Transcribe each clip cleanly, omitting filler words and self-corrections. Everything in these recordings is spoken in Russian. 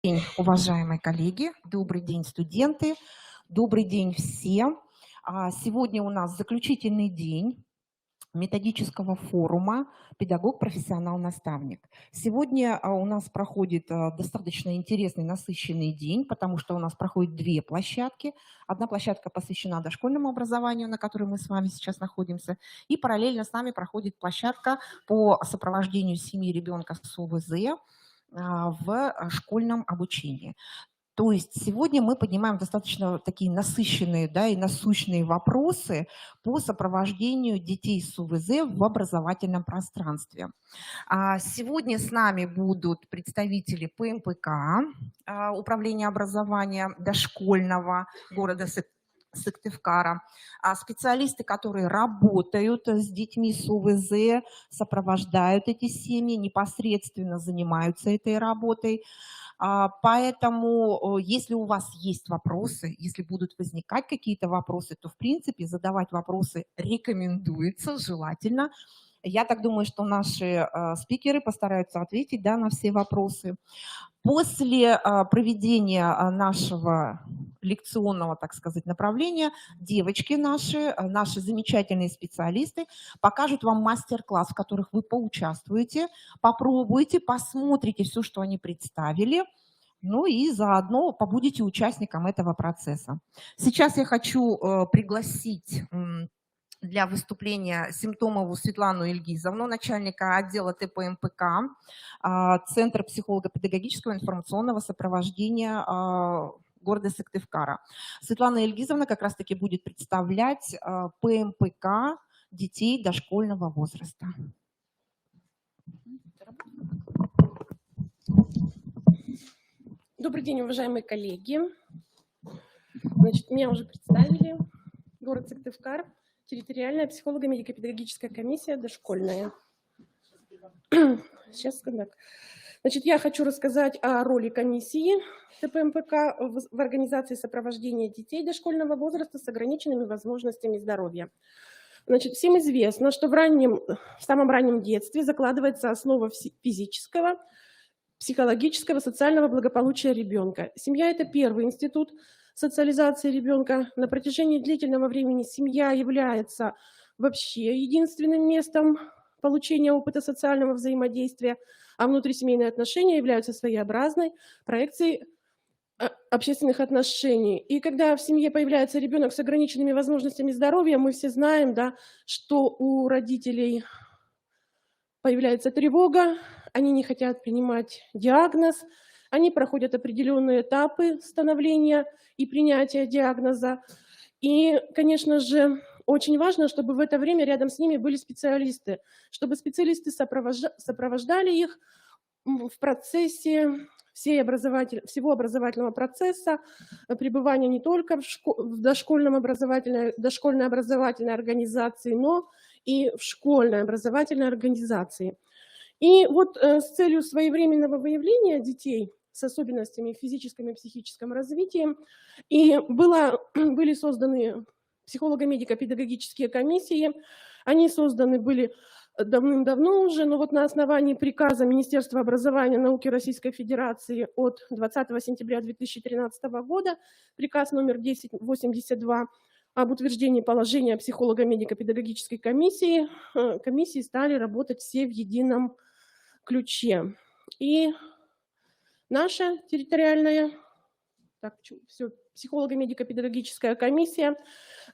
День, уважаемые коллеги, добрый день, студенты, добрый день всем. Сегодня у нас заключительный день методического форума «Педагог, профессионал, наставник». Сегодня у нас проходит достаточно интересный, насыщенный день, потому что у нас проходит две площадки. Одна площадка посвящена дошкольному образованию, на которой мы с вами сейчас находимся, и параллельно с нами проходит площадка по сопровождению семьи ребенка с ОВЗ в школьном обучении. То есть сегодня мы поднимаем достаточно такие насыщенные, и насущные вопросы по сопровождению детей с УВЗ в образовательном пространстве. Сегодня с нами будут представители ПМПК, Управления образования дошкольного города Сыктывкара, специалисты, которые работают с детьми с УВЗ, сопровождают эти семьи, непосредственно занимаются этой работой. Поэтому, если у вас есть вопросы, если будут возникать какие-то вопросы, то, в принципе, задавать вопросы рекомендуется, желательно. Я так думаю, что наши спикеры постараются ответить на все вопросы. После проведения нашего лекционного, так сказать, направления девочки наши замечательные специалисты покажут вам мастер-класс, в которых вы поучаствуете, попробуйте, посмотрите все, что они представили, ну и заодно побудете участником этого процесса. Сейчас я хочу пригласить для выступления Симптомову Светлану Ильгизовну, начальника отдела ТПМПК, Центр психолого-педагогического информационного сопровождения города Сыктывкара. Светлана Ильгизовна как раз-таки будет представлять ПМПК детей дошкольного возраста. Добрый день, уважаемые коллеги. Значит, меня уже представили. Город Сыктывкар, территориальная психолого-медико-педагогическая комиссия дошкольная. Сейчас, так. Значит, я хочу рассказать о роли комиссии ТПМПК в организации сопровождения детей дошкольного возраста с ограниченными возможностями здоровья. Значит, всем известно, что в самом раннем детстве закладывается основа физического, психологического, социального благополучия ребенка. Семья – это первый институт социализации ребенка. На протяжении длительного времени семья является вообще единственным местом получения опыта социального взаимодействия, а внутрисемейные отношения являются своеобразной проекцией общественных отношений. И когда в семье появляется ребенок с ограниченными возможностями здоровья, мы все знаем, что у родителей появляется тревога, они не хотят принимать диагноз, они проходят определенные этапы становления и принятия диагноза. И, конечно же, очень важно, чтобы в это время рядом с ними были специалисты, чтобы специалисты сопровождали их в процессе всего образовательного процесса, пребывания не только в дошкольной образовательной организации, но и в школьной образовательной организации. И вот с целью своевременного выявления детей с особенностями в физическом и психическом развитии были созданы психолого-медико-педагогические комиссии. Они созданы были давным-давно уже, но вот на основании приказа Министерства образования и науки Российской Федерации от 20 сентября 2013 года, приказ номер 1082 об утверждении положения психолого-медико-педагогической комиссии, комиссии стали работать все в едином ключе. И наша территориальная психолого-медико-педагогическая комиссия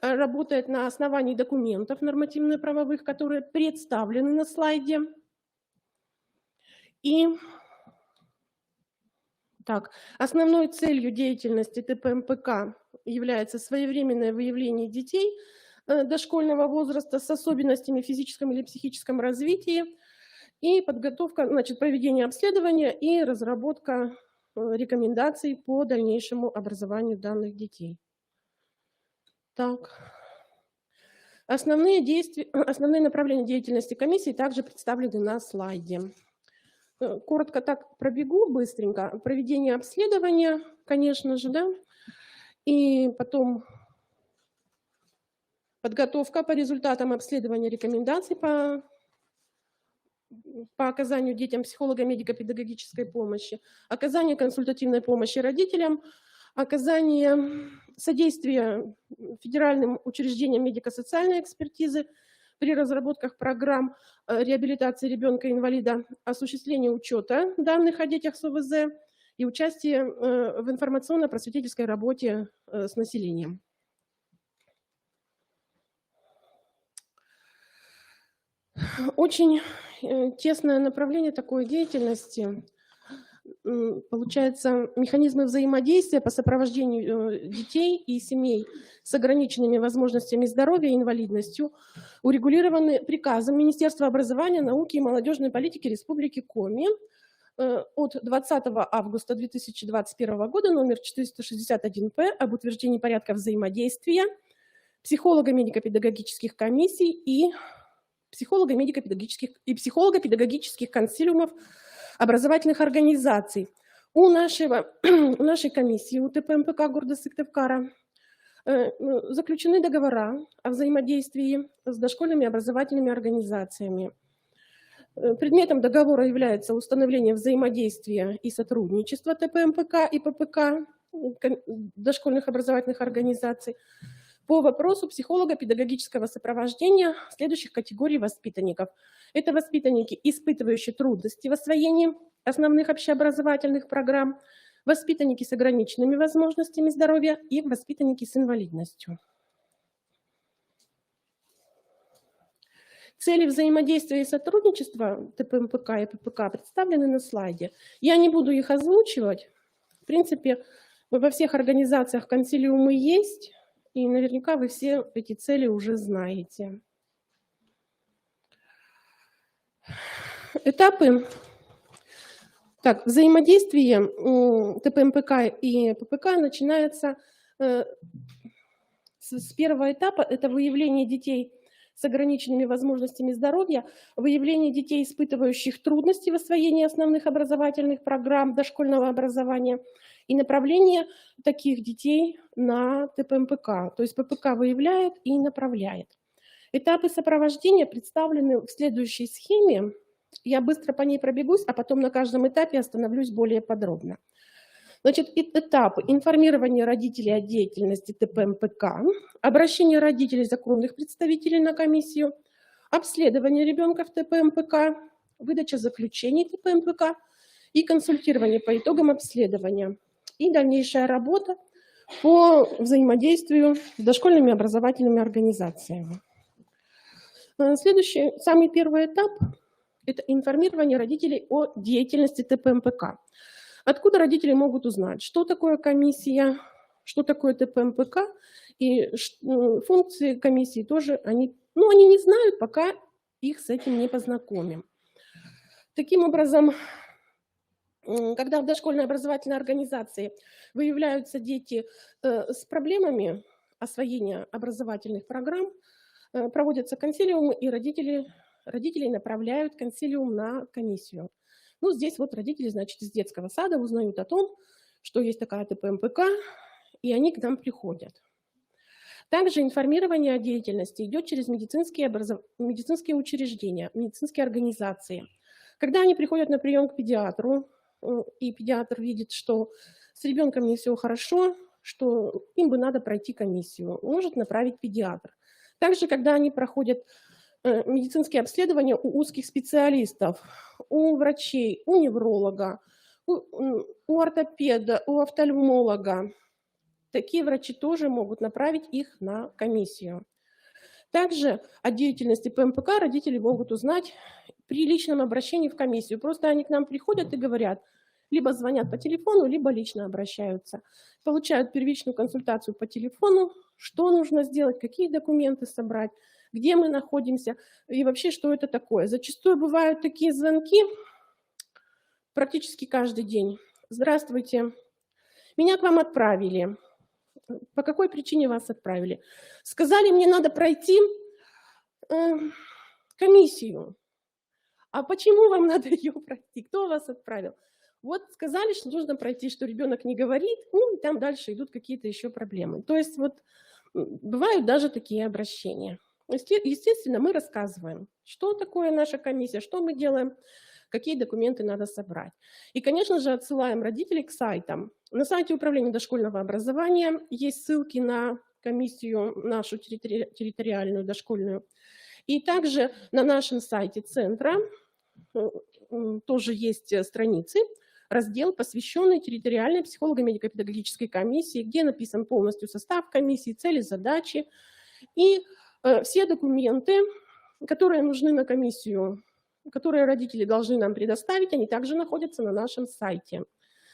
работает на основании документов нормативно-правовых, которые представлены на слайде. И основной целью деятельности ТПМПК является своевременное выявление детей дошкольного возраста с особенностями в физическом или психическом развитии и подготовка, проведение обследования и разработка рекомендаций по дальнейшему образованию данных детей. Основные направления деятельности комиссии также представлены на слайде. Коротко пробегу быстренько. Проведение обследования, конечно же, и потом подготовка по результатам обследования рекомендаций по по оказанию детям психолого-медико-педагогической помощи, оказание консультативной помощи родителям, оказание содействия федеральным учреждениям медико-социальной экспертизы при разработках программ реабилитации ребенка-инвалида, осуществление учета данных о детях с ОВЗ и участие в информационно-просветительской работе с населением. Очень тесное направление такой деятельности получается механизмы взаимодействия по сопровождению детей и семей с ограниченными возможностями здоровья и инвалидностью урегулированы приказом Министерства образования, науки и молодежной политики Республики Коми от 20 августа 2021 года номер 461-П об утверждении порядка взаимодействия психолого-медико-педагогических комиссий и психолого-педагогических консилиумов образовательных организаций. У нашей комиссии, у ТПМПК города Сыктывкара, заключены договора о взаимодействии с дошкольными образовательными организациями. Предметом договора является установление взаимодействия и сотрудничества ТПМПК и ППК дошкольных образовательных организаций по вопросу психолого-педагогического сопровождения следующих категорий воспитанников. Это воспитанники, испытывающие трудности в освоении основных общеобразовательных программ, воспитанники с ограниченными возможностями здоровья и воспитанники с инвалидностью. Цели взаимодействия и сотрудничества ТПМПК и ППК представлены на слайде. Я не буду их озвучивать. В принципе, во всех организациях консилиумы есть, и наверняка вы все эти цели уже знаете. Этапы. Так, взаимодействие ТПМПК и ППК начинается с первого этапа. Это выявление детей с ограниченными возможностями здоровья, выявление детей, испытывающих трудности в освоении основных образовательных программ дошкольного образования и направление таких детей на ТПМПК. То есть ППК выявляет и направляет. Этапы сопровождения представлены в следующей схеме. Я быстро по ней пробегусь, а потом на каждом этапе остановлюсь более подробно. Значит, этапы: информирование родителей о деятельности ТПМПК, обращение родителей законных представителей на комиссию, обследование ребенка в ТПМПК, выдача заключений ТПМПК и консультирование по итогам обследования. И дальнейшая работа по взаимодействию с дошкольными образовательными организациями. Следующий, самый первый этап – это информирование родителей о деятельности ТПМПК. Откуда родители могут узнать, что такое комиссия, что такое ТПМПК, и функции комиссии тоже они не знают, пока их с этим не познакомим. Таким образом, когда в дошкольной образовательной организации выявляются дети с проблемами освоения образовательных программ, проводятся консилиумы, и родителей направляют консилиум на комиссию. Ну, здесь вот родители, значит, из детского сада узнают о том, что есть такая ТПМПК, и они к нам приходят. Также информирование о деятельности идет через медицинские учреждения, медицинские организации. Когда они приходят на прием к педиатру, и педиатр видит, что с ребенком не все хорошо, что им бы надо пройти комиссию, может направить педиатр. Также, когда они проходят медицинские обследования у узких специалистов, у врачей, у невролога, у ортопеда, у офтальмолога, такие врачи тоже могут направить их на комиссию. Также о деятельности ПМПК родители могут узнать при личном обращении в комиссию. Просто они к нам приходят и говорят, либо звонят по телефону, либо лично обращаются. Получают первичную консультацию по телефону, что нужно сделать, какие документы собрать, где мы находимся и вообще, что это такое. Зачастую бывают такие звонки практически каждый день. Здравствуйте, меня к вам отправили. По какой причине вас отправили? Сказали, мне надо пройти комиссию. А почему вам надо ее пройти? Кто вас отправил? Вот сказали, что нужно пройти, что ребенок не говорит, ну там дальше идут какие-то еще проблемы. То есть вот бывают даже такие обращения. Естественно, мы рассказываем, что такое наша комиссия, что мы делаем, какие документы надо собрать. И, конечно же, отсылаем родителей к сайтам. На сайте Управления дошкольного образования есть ссылки на комиссию нашу территориальную дошкольную. И также на нашем сайте центра тоже есть страницы, раздел, посвященный территориальной психолого-медико-педагогической комиссии, где написан полностью состав комиссии, цели, задачи и все документы, которые нужны на комиссию, которые родители должны нам предоставить, они также находятся на нашем сайте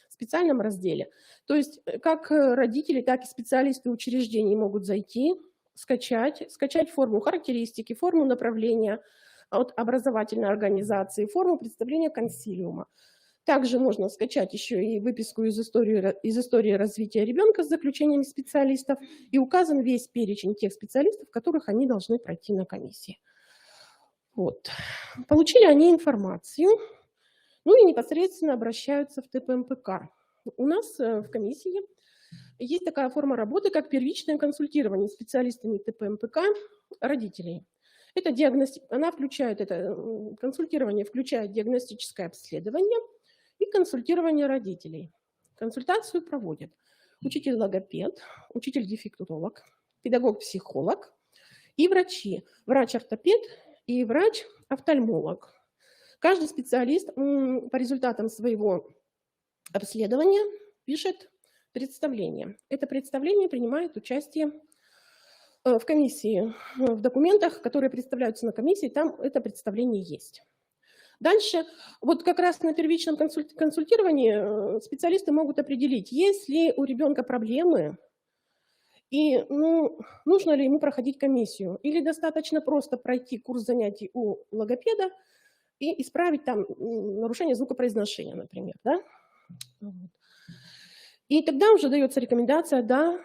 в специальном разделе. То есть как родители, так и специалисты учреждений могут зайти, скачать форму характеристики, форму направления от образовательной организации, форму представления консилиума. Также можно скачать еще и выписку из истории развития ребенка с заключениями специалистов, и указан весь перечень тех специалистов, которых они должны пройти на комиссии. Вот. Получили они информацию, ну и непосредственно обращаются в ТПМПК. У нас в комиссии есть такая форма работы, как первичное консультирование специалистами ТПМПК родителей. Это консультирование включает диагностическое обследование и консультирование родителей. Консультацию проводят учитель-логопед, учитель-дефектолог, педагог-психолог и врачи, врач-ортопед и врач-офтальмолог. Каждый специалист по результатам своего обследования пишет представление. Это представление принимает участие в комиссии, в документах, которые представляются на комиссии, там это представление есть. Дальше, вот как раз на первичном консультировании специалисты могут определить, есть ли у ребенка проблемы, и нужно ли ему проходить комиссию, или достаточно просто пройти курс занятий у логопеда и исправить там нарушение звукопроизношения, например. Да? И тогда уже дается рекомендация, да,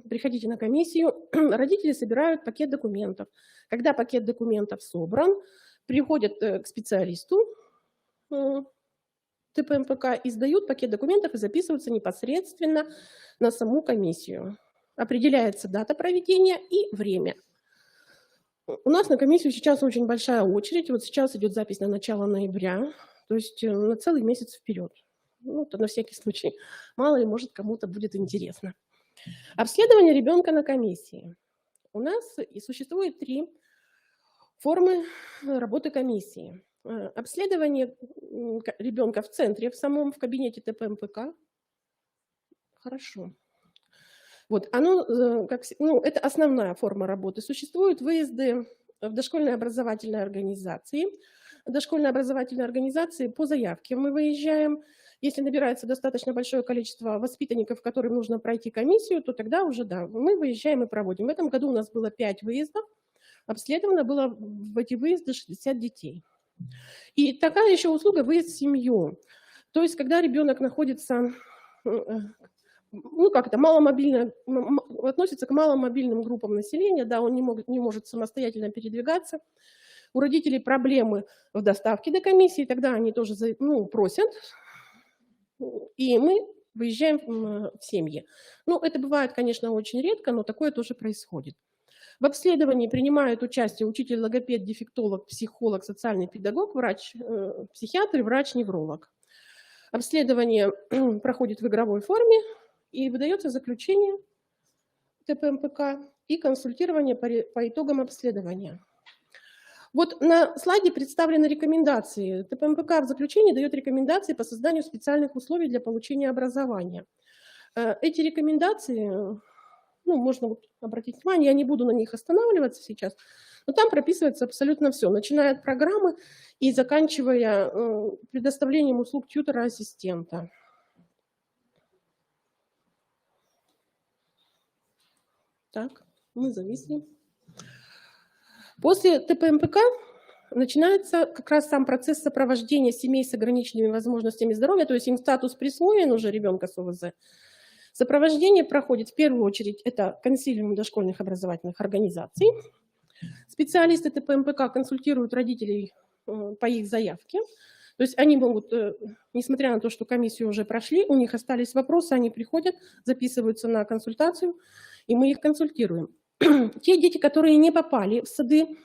приходите на комиссию, родители собирают пакет документов. Когда пакет документов собран, приходят к специалисту ТПМПК и сдают пакет документов и записываются непосредственно на саму комиссию. Определяется дата проведения и время. У нас на комиссию сейчас очень большая очередь. Вот сейчас идет запись на начало ноября, то есть на целый месяц вперед. Ну, то на всякий случай. Мало ли, может, кому-то будет интересно. Обследование ребенка на комиссии. У нас и существует 3 формы работы комиссии. Обследование ребенка в центре, в кабинете ТПМПК. Хорошо. Вот, это основная форма работы. Существуют выезды в дошкольные образовательные организации. В дошкольные образовательные организации по заявке мы выезжаем. Если набирается достаточно большое количество воспитанников, которым нужно пройти комиссию, то тогда уже, да, мы выезжаем и проводим. В этом году у нас было 5 выездов. Обследовано было в эти выезды 60 детей. И такая еще услуга выезд в семью. То есть, когда ребенок находится, относится к маломобильным группам населения, да, он не может самостоятельно передвигаться, у родителей проблемы в доставке до комиссии, тогда они тоже просят, и мы выезжаем в семьи. Это бывает, конечно, очень редко, но такое тоже происходит. В обследовании принимают участие учитель, логопед, дефектолог, психолог, социальный педагог, врач-психиатр и врач-невролог. Обследование проходит в игровой форме и выдается заключение ТПМПК и консультирование по итогам обследования. Вот на слайде представлены рекомендации. ТПМПК в заключении дает рекомендации по созданию специальных условий для получения образования. Эти рекомендации, можно обратить внимание, я не буду на них останавливаться сейчас, но там прописывается абсолютно все, начиная от программы и заканчивая предоставлением услуг тьютера-ассистента. Так, мы зависли. После ТПМПК начинается как раз сам процесс сопровождения семей с ограниченными возможностями здоровья, то есть им статус присвоен уже ребенка с ОВЗ. Сопровождение проходит в первую очередь, это консилиум дошкольных образовательных организаций. Специалисты ТПМПК консультируют родителей по их заявке. То есть они могут, несмотря на то, что комиссию уже прошли, у них остались вопросы, они приходят, записываются на консультацию, и мы их консультируем. те дети, которые не попали в сады,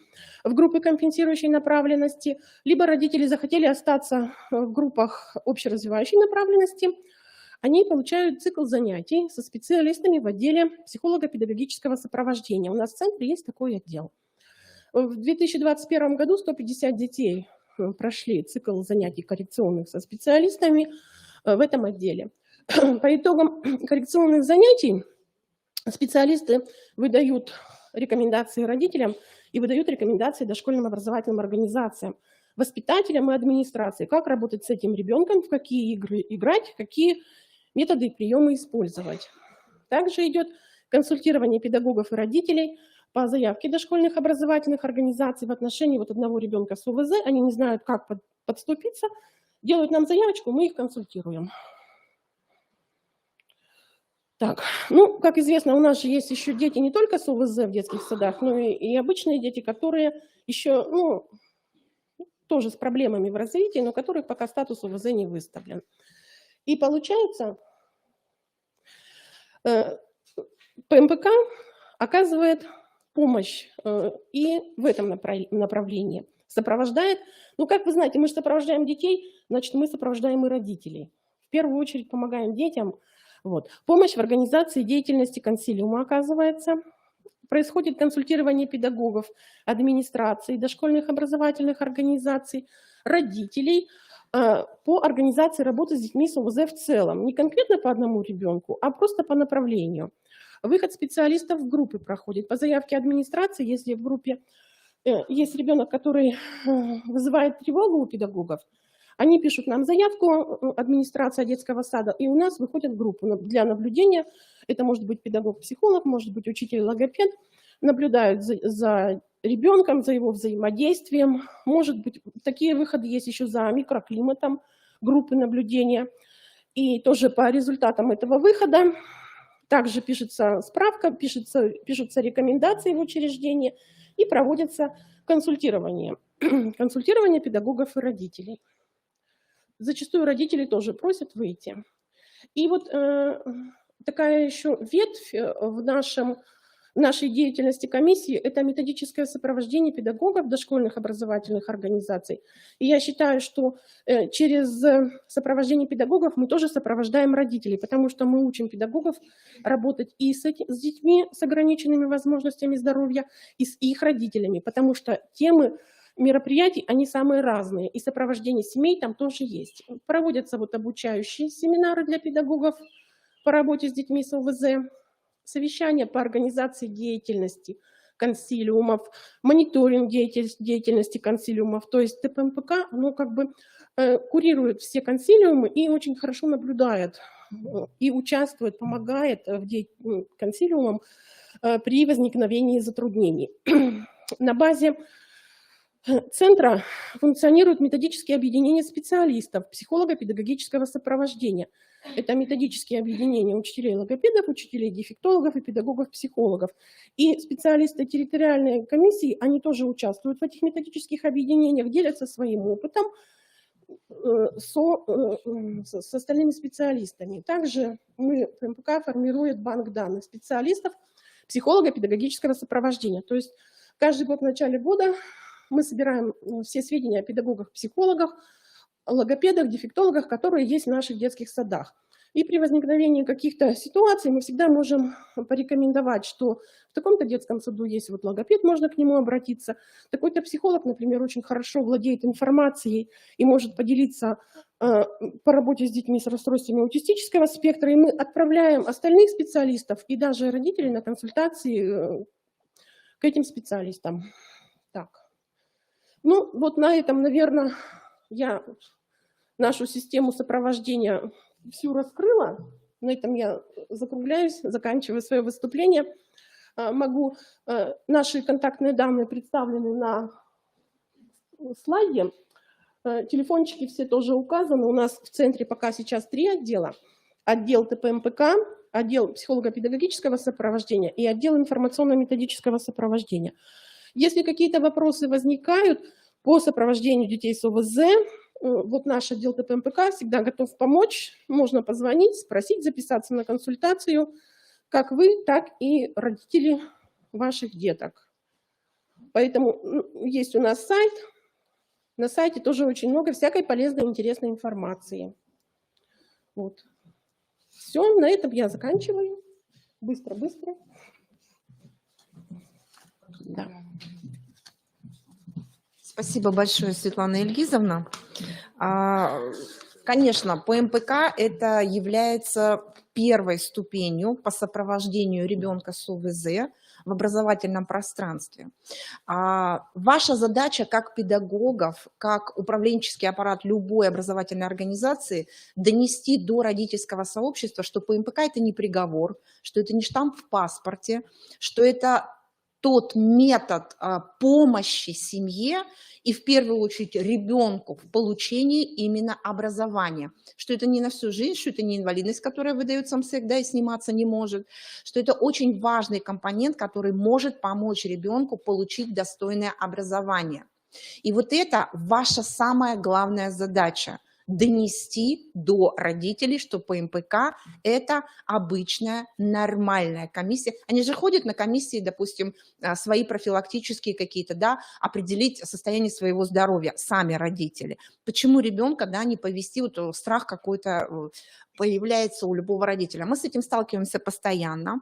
в группы компенсирующей направленности, либо родители захотели остаться в группах общеразвивающей направленности, они получают цикл занятий со специалистами в отделе психолого-педагогического сопровождения. У нас в центре есть такой отдел. В 2021 году 150 детей прошли цикл занятий коррекционных со специалистами в этом отделе. По итогам коррекционных занятий специалисты выдают рекомендации родителям и выдают рекомендации дошкольным образовательным организациям, воспитателям и администрации, как работать с этим ребенком, в какие игры играть, какие методы и приемы использовать. Также идет консультирование педагогов и родителей по заявке дошкольных образовательных организаций в отношении вот одного ребенка с ОВЗ. Они не знают, как подступиться, делают нам заявочку, мы их консультируем. Так, ну, как известно, у нас же есть еще дети не только с ОВЗ в детских садах, но и обычные дети, которые еще, ну, тоже с проблемами в развитии, но которых пока статус ОВЗ не выставлен. И получается, ПМПК оказывает помощь и в этом направлении. Сопровождает, ну, как вы знаете, мы же сопровождаем детей, значит, мы сопровождаем и родителей. В первую очередь помогаем детям. Вот. Помощь в организации деятельности консилиума оказывается. Происходит консультирование педагогов, администрации, дошкольных образовательных организаций, родителей по организации работы с детьми с ОВЗ в целом. Не конкретно по одному ребенку, а просто по направлению. Выход специалистов в группы проходит. По заявке администрации, если в группе есть ребенок, который вызывает тревогу у педагогов, они пишут нам заявку, администрация детского сада, и у нас выходят группы для наблюдения. Это может быть педагог-психолог, может быть учитель-логопед. Наблюдают за ребенком, за его взаимодействием. Может быть, такие выходы есть еще за микроклиматом группы наблюдения. И тоже по результатам этого выхода также пишется справка, пишутся рекомендации в учреждении и проводится консультирование. Консультирование педагогов и родителей. Зачастую родители тоже просят выйти. И вот такая еще ветвь в нашей деятельности комиссии – это методическое сопровождение педагогов дошкольных образовательных организаций. И я считаю, что через сопровождение педагогов мы тоже сопровождаем родителей, потому что мы учим педагогов работать и с детьми с ограниченными возможностями здоровья, и с их родителями, потому что темы мероприятий, они самые разные, и сопровождение семей там тоже есть. Проводятся вот обучающие семинары для педагогов по работе с детьми с ОВЗ, совещания по организации деятельности консилиумов, мониторинг деятельности консилиумов. То есть ТПМПК, оно как бы курирует все консилиумы и очень хорошо наблюдает и участвует, помогает консилиумам при возникновении затруднений. На базе центра функционируют методические объединения специалистов психолого-педагогического сопровождения. Это методические объединения учителей-логопедов, учителей-дефектологов и педагогов-психологов. И специалисты территориальной комиссии, они тоже участвуют в этих методических объединениях, делятся своим опытом с остальными специалистами. Также ПМПК формирует банк данных специалистов психолого-педагогического сопровождения. То есть каждый год в начале года мы собираем все сведения о педагогах-психологах, логопедах, дефектологах, которые есть в наших детских садах. И при возникновении каких-то ситуаций мы всегда можем порекомендовать, что в таком-то детском саду есть вот логопед, можно к нему обратиться. Такой-то психолог, например, очень хорошо владеет информацией и может поделиться по работе с детьми с расстройствами аутистического спектра. И мы отправляем остальных специалистов и даже родителей на консультации к этим специалистам. Так. Ну, вот на этом, наверное, я нашу систему сопровождения всю раскрыла. На этом я закругляюсь, заканчиваю свое выступление. Наши контактные данные представлены на слайде. Телефончики все тоже указаны. У нас в центре пока сейчас 3 отдела. Отдел ТПМПК, отдел психолого-педагогического сопровождения и отдел информационно-методического сопровождения. Если какие-то вопросы возникают по сопровождению детей с ОВЗ, вот наш отдел ТПМПК всегда готов помочь. Можно позвонить, спросить, записаться на консультацию. Как вы, так и родители ваших деток. Поэтому есть у нас сайт. На сайте тоже очень много всякой полезной, интересной информации. Вот. Все, на этом я заканчиваю. Быстро. Да. Спасибо большое, Светлана Ильгизовна. Конечно, ПМПК это является первой ступенью по сопровождению ребенка с ОВЗ в образовательном пространстве. Ваша задача как педагогов, как управленческий аппарат любой образовательной организации донести до родительского сообщества, что ПМПК это не приговор, что это не штамп в паспорте, что это тот метод помощи семье и в первую очередь ребенку в получении именно образования, что это не на всю жизнь, что это не инвалидность, которая выдает самсек, да, и сниматься не может, что это очень важный компонент, который может помочь ребенку получить достойное образование. И вот это ваша самая главная задача – донести до родителей, что ПМПК – это обычная нормальная комиссия. Они же ходят на комиссии, допустим, свои профилактические какие-то, да, определить состояние своего здоровья, сами родители. Почему ребенка, да, не повести, вот страх какой-то появляется у любого родителя. Мы с этим сталкиваемся постоянно,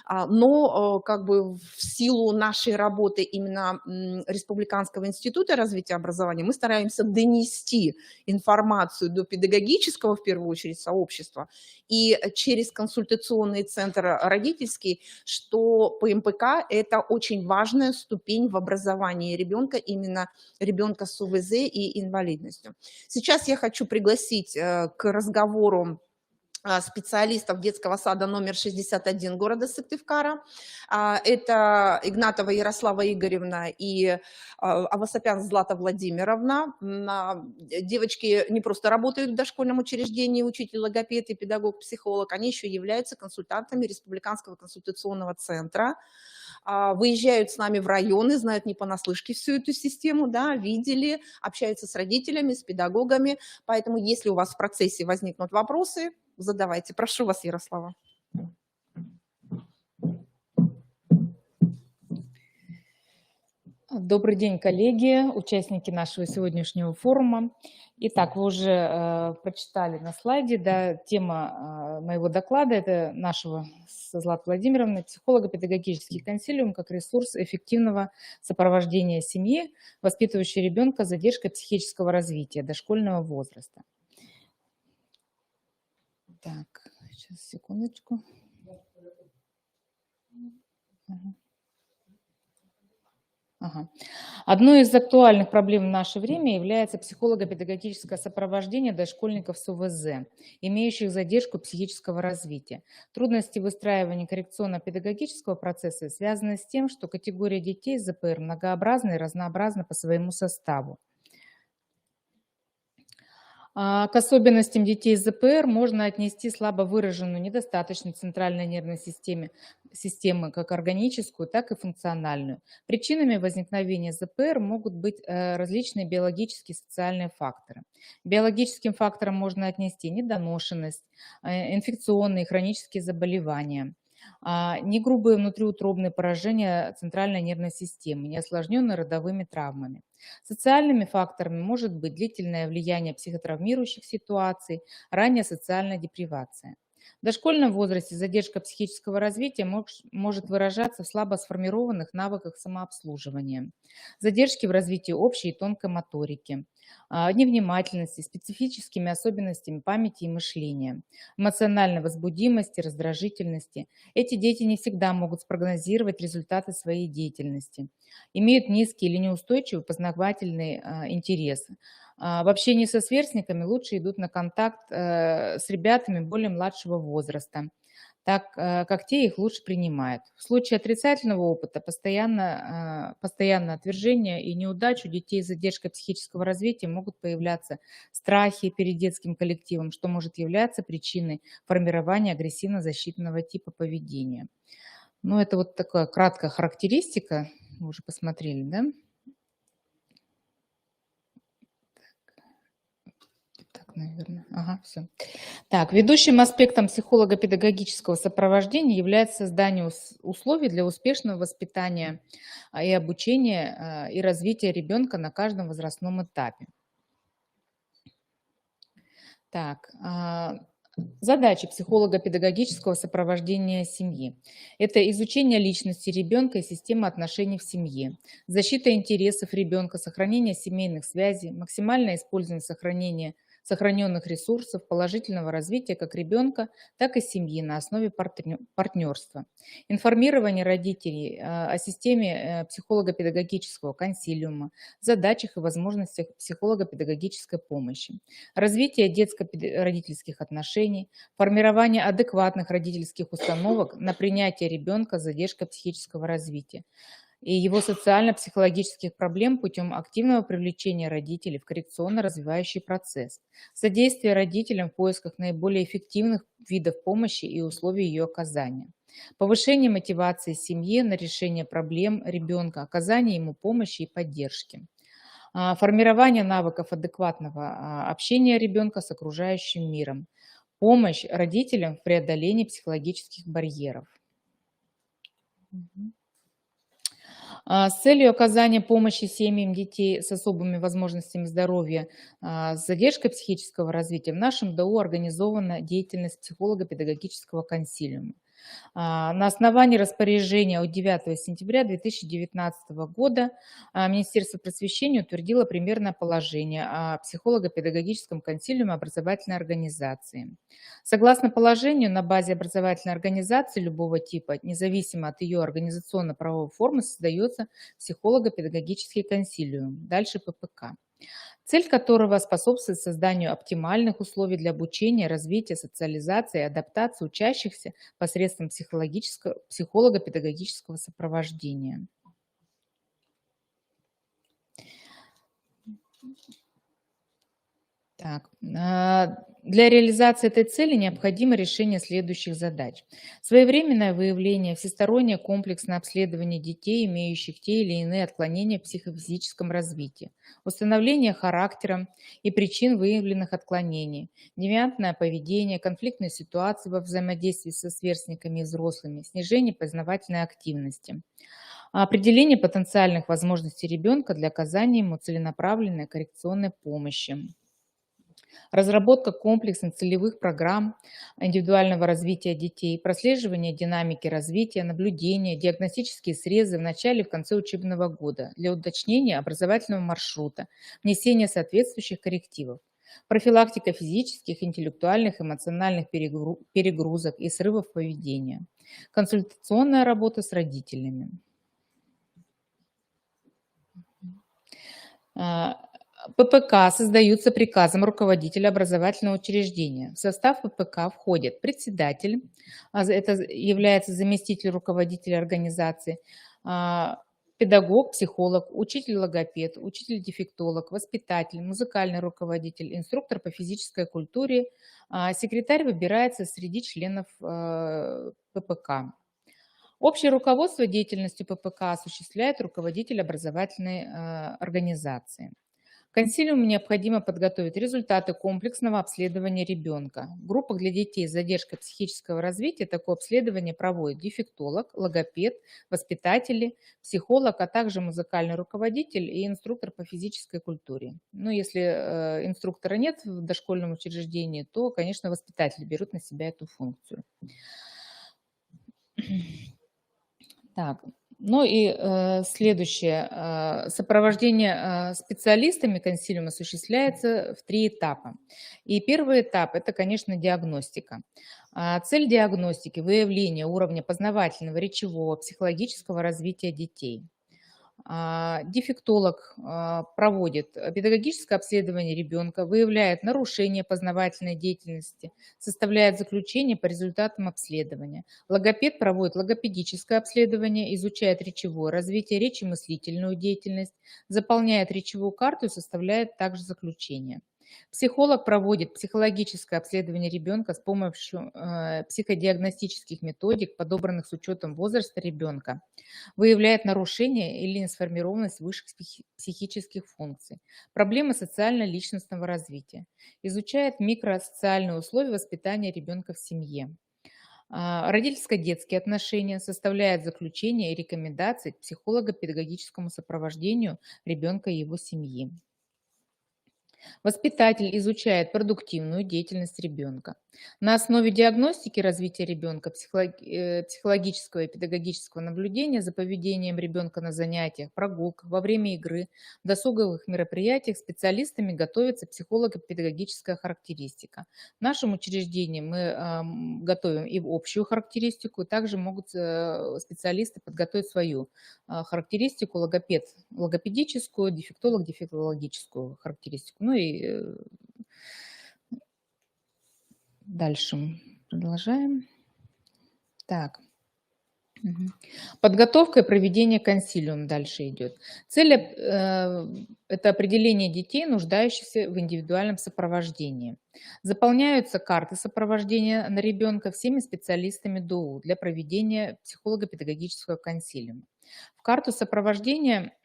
но как бы в силу нашей работы именно Республиканского института развития образования мы стараемся донести информацию до педагогического, в первую очередь, сообщества и через консультационный центр родительский, что ПМПК – это очень важная ступень в образовании ребенка, именно ребенка с ОВЗ и инвалидностью. Сейчас я хочу пригласить к разговору специалистов детского сада номер 61 города Сыктывкара. Это Игнатова Ярослава Игоревна и Авасапян Злата Владимировна. Девочки не просто работают в дошкольном учреждении, учитель, логопед и педагог, психолог, они еще являются консультантами Республиканского консультационного центра. Выезжают с нами в районы, знают не понаслышке всю эту систему, да, видели, общаются с родителями, с педагогами. Поэтому, если у вас в процессе возникнут вопросы, задавайте. Прошу вас, Ярослава. Добрый день, коллеги, участники нашего сегодняшнего форума. Итак, вы уже прочитали на слайде, да, тема моего доклада – это нашего со Златой Владимировной, психолого-педагогический консилиум как ресурс эффективного сопровождения семьи, воспитывающей ребенка с задержкой психического развития дошкольного возраста. Так, сейчас, секундочку. Одной из актуальных проблем в наше время является психолого-педагогическое сопровождение дошкольников с ОВЗ, имеющих задержку психического развития. Трудности выстраивания коррекционно-педагогического процесса связаны с тем, что категория детей с ЗПР многообразна и разнообразна по своему составу. К особенностям детей с ЗПР можно отнести слабо выраженную недостаточность центральной нервной системы, как органическую, так и функциональную. Причинами возникновения ЗПР могут быть различные биологические и социальные факторы. Биологическим факторам можно отнести недоношенность, инфекционные и хронические заболевания, негрубые внутриутробные поражения центральной нервной системы, не осложненные родовыми травмами. Социальными факторами может быть длительное влияние психотравмирующих ситуаций, ранняя социальная депривация. В дошкольном возрасте задержка психического развития может выражаться в слабо сформированных навыках самообслуживания, задержки в развитии общей и тонкой моторики, невнимательности, специфическими особенностями памяти и мышления, эмоциональной возбудимости, раздражительности. Эти дети не всегда могут спрогнозировать результаты своей деятельности, имеют низкий или неустойчивый познавательный интерес. В общении со сверстниками лучше идут на контакт с ребятами более младшего возраста, так как те их лучше принимают. В случае отрицательного опыта, постоянное отвержение и неудач у детей с задержкой психического развития могут появляться страхи перед детским коллективом, что может являться причиной формирования агрессивно-защитного типа поведения. Ну, это вот такая краткая характеристика, вы уже посмотрели, да? Так, наверное. Ага, все. Так, ведущим аспектом психолого-педагогического сопровождения является создание условий для успешного воспитания и обучения и развития ребенка на каждом возрастном этапе. Так, задачи психолого-педагогического сопровождения семьи. Это изучение личности ребенка и системы отношений в семье, защита интересов ребенка, сохранение семейных связей, максимальное использование сохраненных ресурсов, положительного развития как ребенка, так и семьи на основе партнерства, информирование родителей о системе психолого-педагогического консилиума, задачах и возможностях психолого-педагогической помощи, развитие детско-родительских отношений, формирование адекватных родительских установок на принятие ребенка с задержкой психического развития и его социально-психологических проблем путем активного привлечения родителей в коррекционно-развивающий процесс, содействие родителям в поисках наиболее эффективных видов помощи и условий ее оказания, повышение мотивации семьи на решение проблем ребенка, оказание ему помощи и поддержки, формирование навыков адекватного общения ребенка с окружающим миром, помощь родителям в преодолении психологических барьеров. С целью оказания помощи семьям детей с особыми возможностями здоровья, с задержкой психического развития в нашем ДАУ организована деятельность психолого-педагогического консилиума. На основании распоряжения от 9 сентября 2019 года Министерство просвещения утвердило примерное положение о психолого-педагогическом консилиуме образовательной организации. Согласно положению, на базе образовательной организации любого типа, независимо от ее организационно-правовой формы, создается психолого-педагогический консилиум, дальше ППК, цель которого способствует созданию оптимальных условий для обучения, развития, социализации и адаптации учащихся посредством психолого-педагогического сопровождения. Так, для реализации этой цели необходимо решение следующих задач. Своевременное выявление, всестороннее комплексное обследование детей, имеющих те или иные отклонения в психофизическом развитии, установление характера и причин выявленных отклонений, девиантное поведение, конфликтные ситуации во взаимодействии со сверстниками и взрослыми, снижение познавательной активности, определение потенциальных возможностей ребенка для оказания ему целенаправленной коррекционной помощи, разработка комплексных целевых программ индивидуального развития детей, прослеживание динамики развития, наблюдение, диагностические срезы в начале и в конце учебного года для уточнения образовательного маршрута, внесения соответствующих коррективов, профилактика физических, интеллектуальных, эмоциональных перегрузок и срывов поведения, консультационная работа с родителями. ППК создаются приказом руководителя образовательного учреждения. В состав ППК входит председатель, это является заместитель руководителя организации, педагог, психолог, учитель-логопед, учитель-дефектолог, воспитатель, музыкальный руководитель, инструктор по физической культуре. Секретарь выбирается среди членов ППК. Общее руководство деятельностью ППК осуществляет руководитель образовательной организации. Консилиуму необходимо подготовить результаты комплексного обследования ребенка. В группах для детей с задержкой психического развития такое обследование проводит дефектолог, логопед, воспитатели, психолог, а также музыкальный руководитель и инструктор по физической культуре. Ну, если инструктора нет в дошкольном учреждении, то, конечно, воспитатели берут на себя эту функцию. Так. Ну и следующее. Сопровождение специалистами консилиума осуществляется в 3 этапа. И первый этап – это, конечно, диагностика. Цель диагностики – выявление уровня познавательного, речевого, психологического развития детей. Дефектолог проводит педагогическое обследование ребенка, выявляет нарушения познавательной деятельности, составляет заключение по результатам обследования. Логопед проводит логопедическое обследование, изучает речевое развитие, речемыслительную деятельность, заполняет речевую карту и составляет также заключение. Психолог проводит психологическое обследование ребенка с помощью психодиагностических методик, подобранных с учетом возраста ребенка, выявляет нарушения или несформированность высших психических функций, проблемы социально-личностного развития, изучает микросоциальные условия воспитания ребенка в семье. Родительско-детские отношения, составляет заключения и рекомендации к психолого-педагогическому сопровождению ребенка и его семьи. Воспитатель изучает продуктивную деятельность ребенка. На основе диагностики развития ребенка, психологического и педагогического наблюдения за поведением ребенка на занятиях, прогулках, во время игры, досуговых мероприятиях специалистами готовится психолого-педагогическая характеристика. В нашем учреждении мы готовим и общую характеристику, и также могут специалисты подготовить свою характеристику, логопед логопедическую, дефектолог дефектологическую характеристику. Ну и дальше продолжаем. Так. Подготовка и проведение консилиума дальше идет. Цель это определение детей, нуждающихся в индивидуальном сопровождении. Заполняются карты сопровождения на ребенка всеми специалистами ДОУ для проведения психолого-педагогического консилиума. В карту сопровождения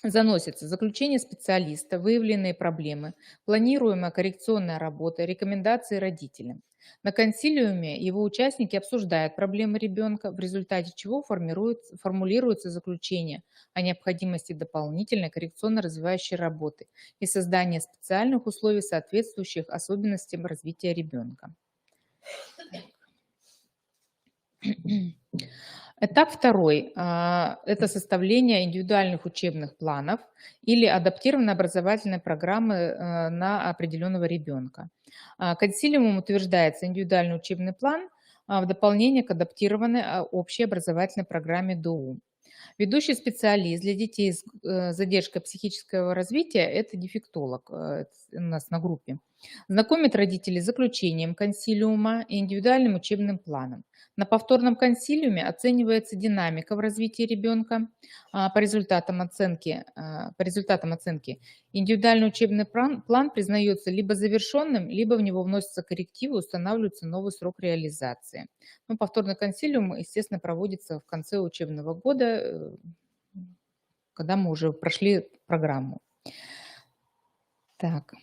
заносится заключение специалиста, выявленные проблемы, планируемая коррекционная работа, рекомендации родителям. На консилиуме его участники обсуждают проблемы ребенка, в результате чего формулируется заключение о необходимости дополнительной коррекционно-развивающей работы и создания специальных условий, соответствующих особенностям развития ребенка. Этап второй – это составление индивидуальных учебных планов или адаптированной образовательной программы на определенного ребенка. Консилиумом утверждается индивидуальный учебный план в дополнение к адаптированной общей образовательной программе ДОУ. Ведущий специалист для детей с задержкой психического развития – это дефектолог у нас на группе. Знакомит родителей с заключением консилиума и индивидуальным учебным планом. На повторном консилиуме оценивается динамика в развитии ребенка. По результатам оценки индивидуальный учебный план признается либо завершенным, либо в него вносятся коррективы, устанавливается новый срок реализации. Ну, повторный консилиум, естественно, проводится в конце учебного года, когда мы уже прошли программу. Так.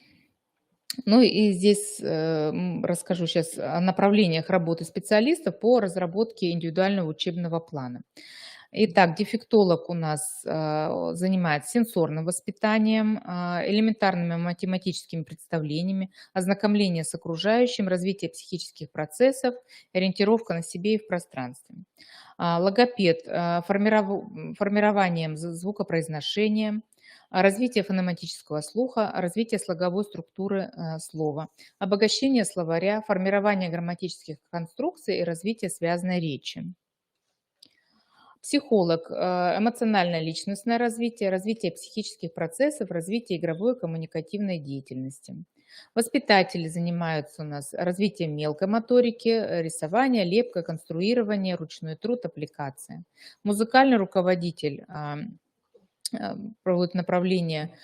Ну и здесь расскажу сейчас о направлениях работы специалистов по разработке индивидуального учебного плана. Итак, дефектолог у нас занимается сенсорным воспитанием, элементарными математическими представлениями, ознакомление с окружающим, развитие психических процессов, ориентировка на себе и в пространстве. Логопед формированием звукопроизношения, развитие фонематического слуха, развитие слоговой структуры слова, обогащение словаря, формирование грамматических конструкций и развитие связанной речи. Психолог – эмоциональное личностное развитие, развитие психических процессов, развитие игровой и коммуникативной деятельности. Воспитатели занимаются у нас развитием мелкой моторики, рисование, лепка, конструирование, ручной труд, аппликация. Музыкальный руководитель проводит направление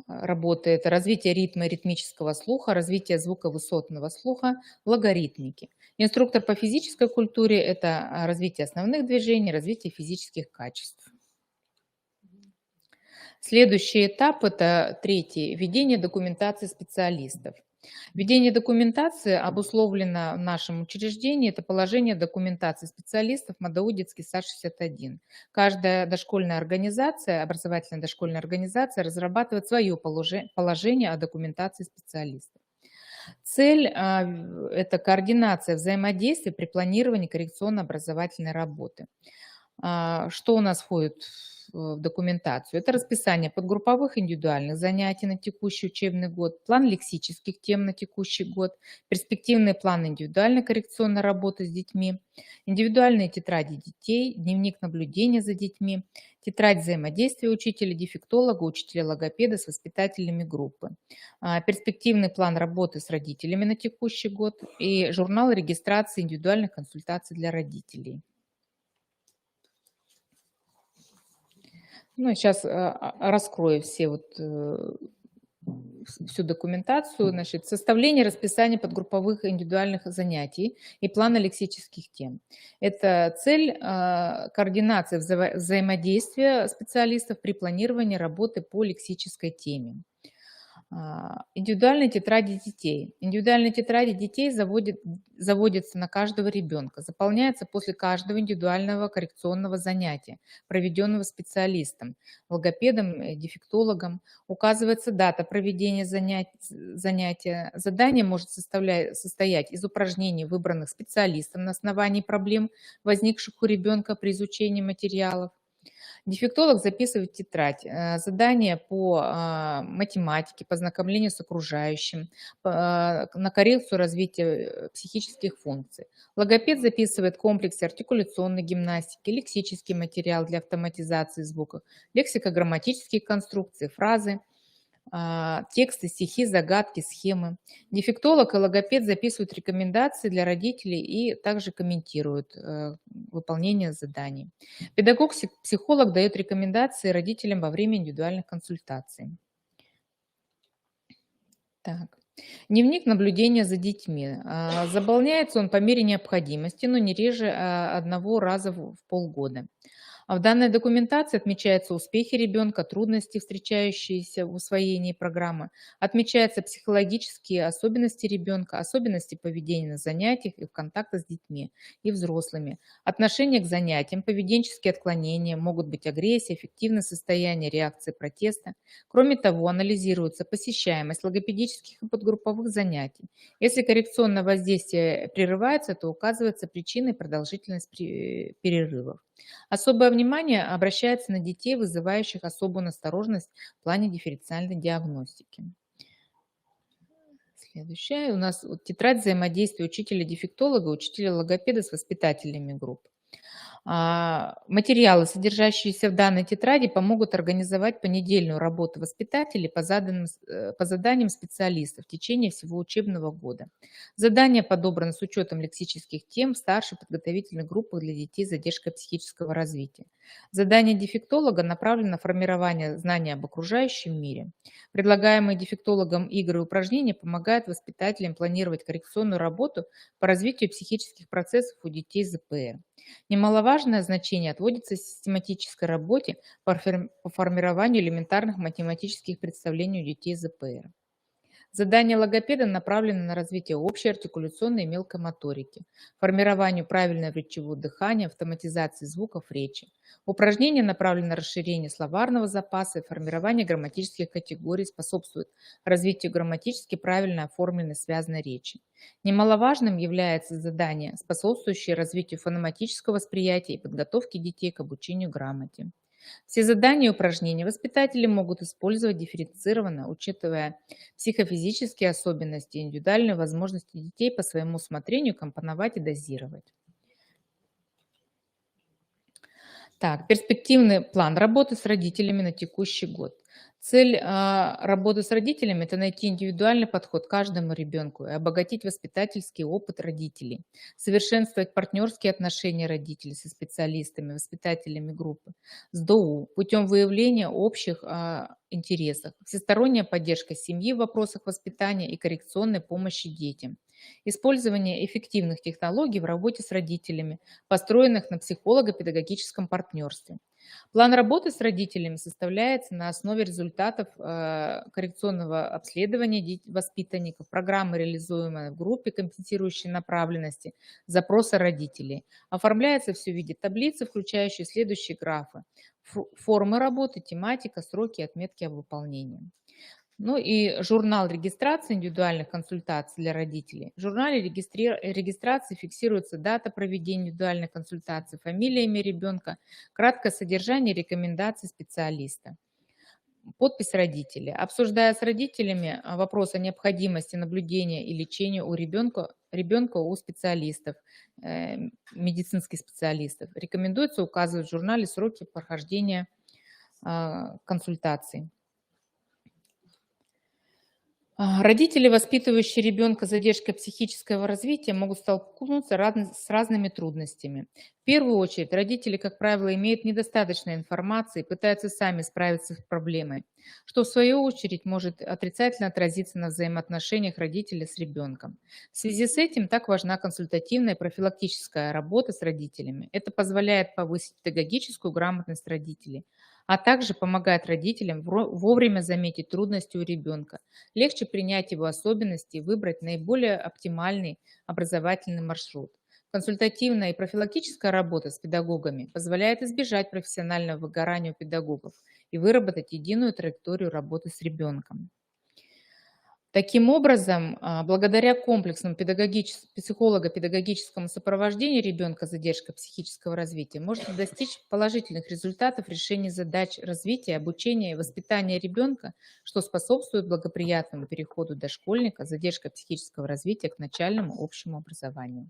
работы – это развитие ритма и ритмического слуха, развитие звуковысотного слуха, логаритмики. Инструктор по физической культуре – это развитие основных движений, развитие физических качеств. Следующий этап – это третий – ведение документации специалистов. Ведение документации обусловлено в нашем учреждении. Это положение документации специалистов МАДАУ детский сад 61. Каждая дошкольная организация, образовательная дошкольная организация разрабатывает свое положение о документации специалистов. Цель – это координация взаимодействия при планировании коррекционно-образовательной работы. Что у нас входит в документацию? Это расписание подгрупповых индивидуальных занятий на текущий учебный год, план лексических тем на текущий год, перспективный план индивидуальной коррекционной работы с детьми, индивидуальные тетради детей, дневник наблюдения за детьми, тетрадь взаимодействия учителя, дефектолога, учителя-логопеда с воспитателями группы, перспективный план работы с родителями на текущий год и журнал регистрации индивидуальных консультаций для родителей. Ну, сейчас раскрою все вот всю документацию, значит, составление расписания подгрупповых индивидуальных занятий и плана лексических тем. Это цель координации взаимодействия специалистов при планировании работы по лексической теме. Индивидуальные тетради детей. Индивидуальные тетради детей заводятся на каждого ребенка, заполняются после каждого индивидуального коррекционного занятия, проведенного специалистом, логопедом, дефектологом. Указывается дата проведения занятия. Задание может состоять из упражнений, выбранных специалистом на основании проблем, возникших у ребенка при изучении материалов. Дефектолог записывает в тетрадь задания по математике, по знакомлению с окружающим, на коррекцию развития психических функций. Логопед записывает комплексы артикуляционной гимнастики, лексический материал для автоматизации звуков, лексико-грамматические конструкции, фразы, тексты, стихи, загадки, схемы. Дефектолог и логопед записывают рекомендации для родителей и также комментируют выполнение заданий. Педагог-психолог дает рекомендации родителям во время индивидуальных консультаций. Так. Дневник наблюдения за детьми. Заполняется он по мере необходимости, но не реже одного раза в полгода. В данной документации отмечаются успехи ребенка, трудности, встречающиеся в усвоении программы, отмечаются психологические особенности ребенка, особенности поведения на занятиях и в контактах с детьми и взрослыми, отношение к занятиям, поведенческие отклонения, могут быть агрессия, эффективное состояние реакции протеста. Кроме того, анализируется посещаемость логопедических и подгрупповых занятий. Если коррекционное воздействие прерывается, то указывается причина и продолжительность перерывов. Особое внимание обращается на детей, вызывающих особую настороженность в плане дифференциальной диагностики. Следующая у нас тетрадь взаимодействия учителя-дефектолога, учителя-логопеда с воспитателями групп. Материалы, содержащиеся в данной тетради, помогут организовать понедельную работу воспитателей по заданиям специалистов в течение всего учебного года. Задания подобраны с учетом лексических тем в старшей подготовительной группах для детей с задержкой психического развития. Задание дефектолога направлено на формирование знаний об окружающем мире. Предлагаемые дефектологом игры и упражнения помогают воспитателям планировать коррекционную работу по развитию психических процессов у детей с ЗПР. Немаловажное значение отводится систематической работе по формированию элементарных математических представлений у детей с ЗПР. Задания логопеда направлены на развитие общей артикуляционной и мелкой моторики, формированию правильного речевого дыхания, автоматизации звуков речи. Упражнения направлены на расширение словарного запаса и формирование грамматических категорий, способствуют развитию грамматически правильно оформленной связанной речи. Немаловажным является задание, способствующее развитию фонематического восприятия и подготовки детей к обучению грамоте. Все задания и упражнения воспитатели могут использовать дифференцированно, учитывая психофизические особенности и индивидуальные возможности детей по своему усмотрению компоновать и дозировать. Так, перспективный план работы с родителями на текущий год. Цель работы с родителями – это найти индивидуальный подход к каждому ребенку и обогатить воспитательский опыт родителей, совершенствовать партнерские отношения родителей со специалистами, воспитателями группы, с ДОУ путем выявления общих интересов, всесторонняя поддержка семьи в вопросах воспитания и коррекционной помощи детям, использование эффективных технологий в работе с родителями, построенных на психолого-педагогическом партнерстве. План работы с родителями составляется на основе результатов коррекционного обследования воспитанников, программы, реализуемой в группе, компенсирующей направленности, запроса родителей. Оформляется все в виде таблицы, включающей следующие графы: формы работы, тематика, сроки, отметки о выполнении. Ну и журнал регистрации индивидуальных консультаций для родителей. В журнале регистрации фиксируется дата проведения индивидуальной консультации, фамилия, имя ребенка, краткое содержание рекомендаций специалиста. Подпись родителей. Обсуждая с родителями вопрос о необходимости наблюдения и лечения у ребенка у специалистов, медицинских специалистов, рекомендуется указывать в журнале сроки прохождения консультаций. Родители, воспитывающие ребенка с задержкой психического развития, могут столкнуться с разными трудностями. В первую очередь, родители, как правило, имеют недостаточно информации и пытаются сами справиться с проблемой, что в свою очередь может отрицательно отразиться на взаимоотношениях родителя с ребенком. В связи с этим так важна консультативная и профилактическая работа с родителями. Это позволяет повысить педагогическую грамотность родителей, а также помогает родителям вовремя заметить трудности у ребенка, легче принять его особенности и выбрать наиболее оптимальный образовательный маршрут. Консультативная и профилактическая работа с педагогами позволяет избежать профессионального выгорания у педагогов и выработать единую траекторию работы с ребенком. Таким образом, благодаря комплексному психолого-педагогическому сопровождению ребенка с задержкой психического развития можно достичь положительных результатов решения задач развития, обучения и воспитания ребенка, что способствует благоприятному переходу дошкольника с задержкой психического развития к начальному общему образованию.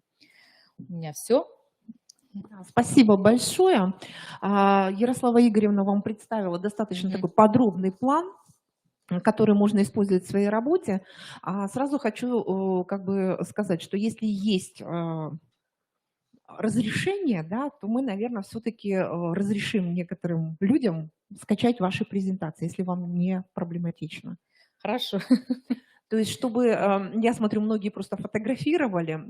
У меня все. Спасибо большое. Ярослава Игоревна вам представила достаточно такой подробный план, которые можно использовать в своей работе. Сразу хочу как бы сказать, что если есть разрешение, да, то мы, наверное, все-таки разрешим некоторым людям скачать ваши презентации, если вам не проблематично. Хорошо. То есть, чтобы, я смотрю, многие просто фотографировали,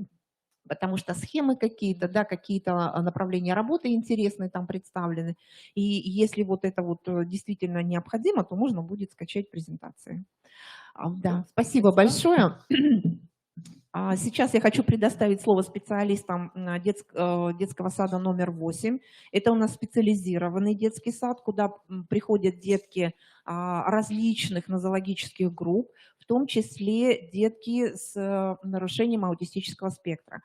потому что схемы какие-то, да, какие-то направления работы интересные там представлены. И если вот это вот действительно необходимо, то можно будет скачать презентации. Да, спасибо большое. Сейчас я хочу предоставить слово специалистам детского сада номер 8. Это у нас специализированный детский сад, куда приходят детки различных нозологических групп, в том числе детки с нарушением аутистического спектра.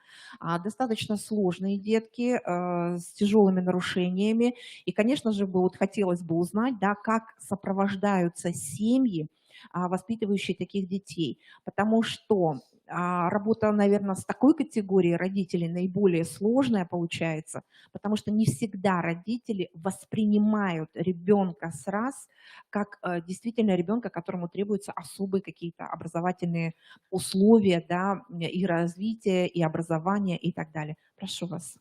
Достаточно сложные детки с тяжелыми нарушениями. И, конечно же, вот хотелось бы узнать, да, как сопровождаются семьи, воспитывающие таких детей. Потому что работа, наверное, с такой категорией родителей наиболее сложная получается, потому что не всегда родители воспринимают ребенка с раз как действительно ребенка, которому требуются особые какие-то образовательные условия, да, и развития, и образования, и так далее. Прошу вас.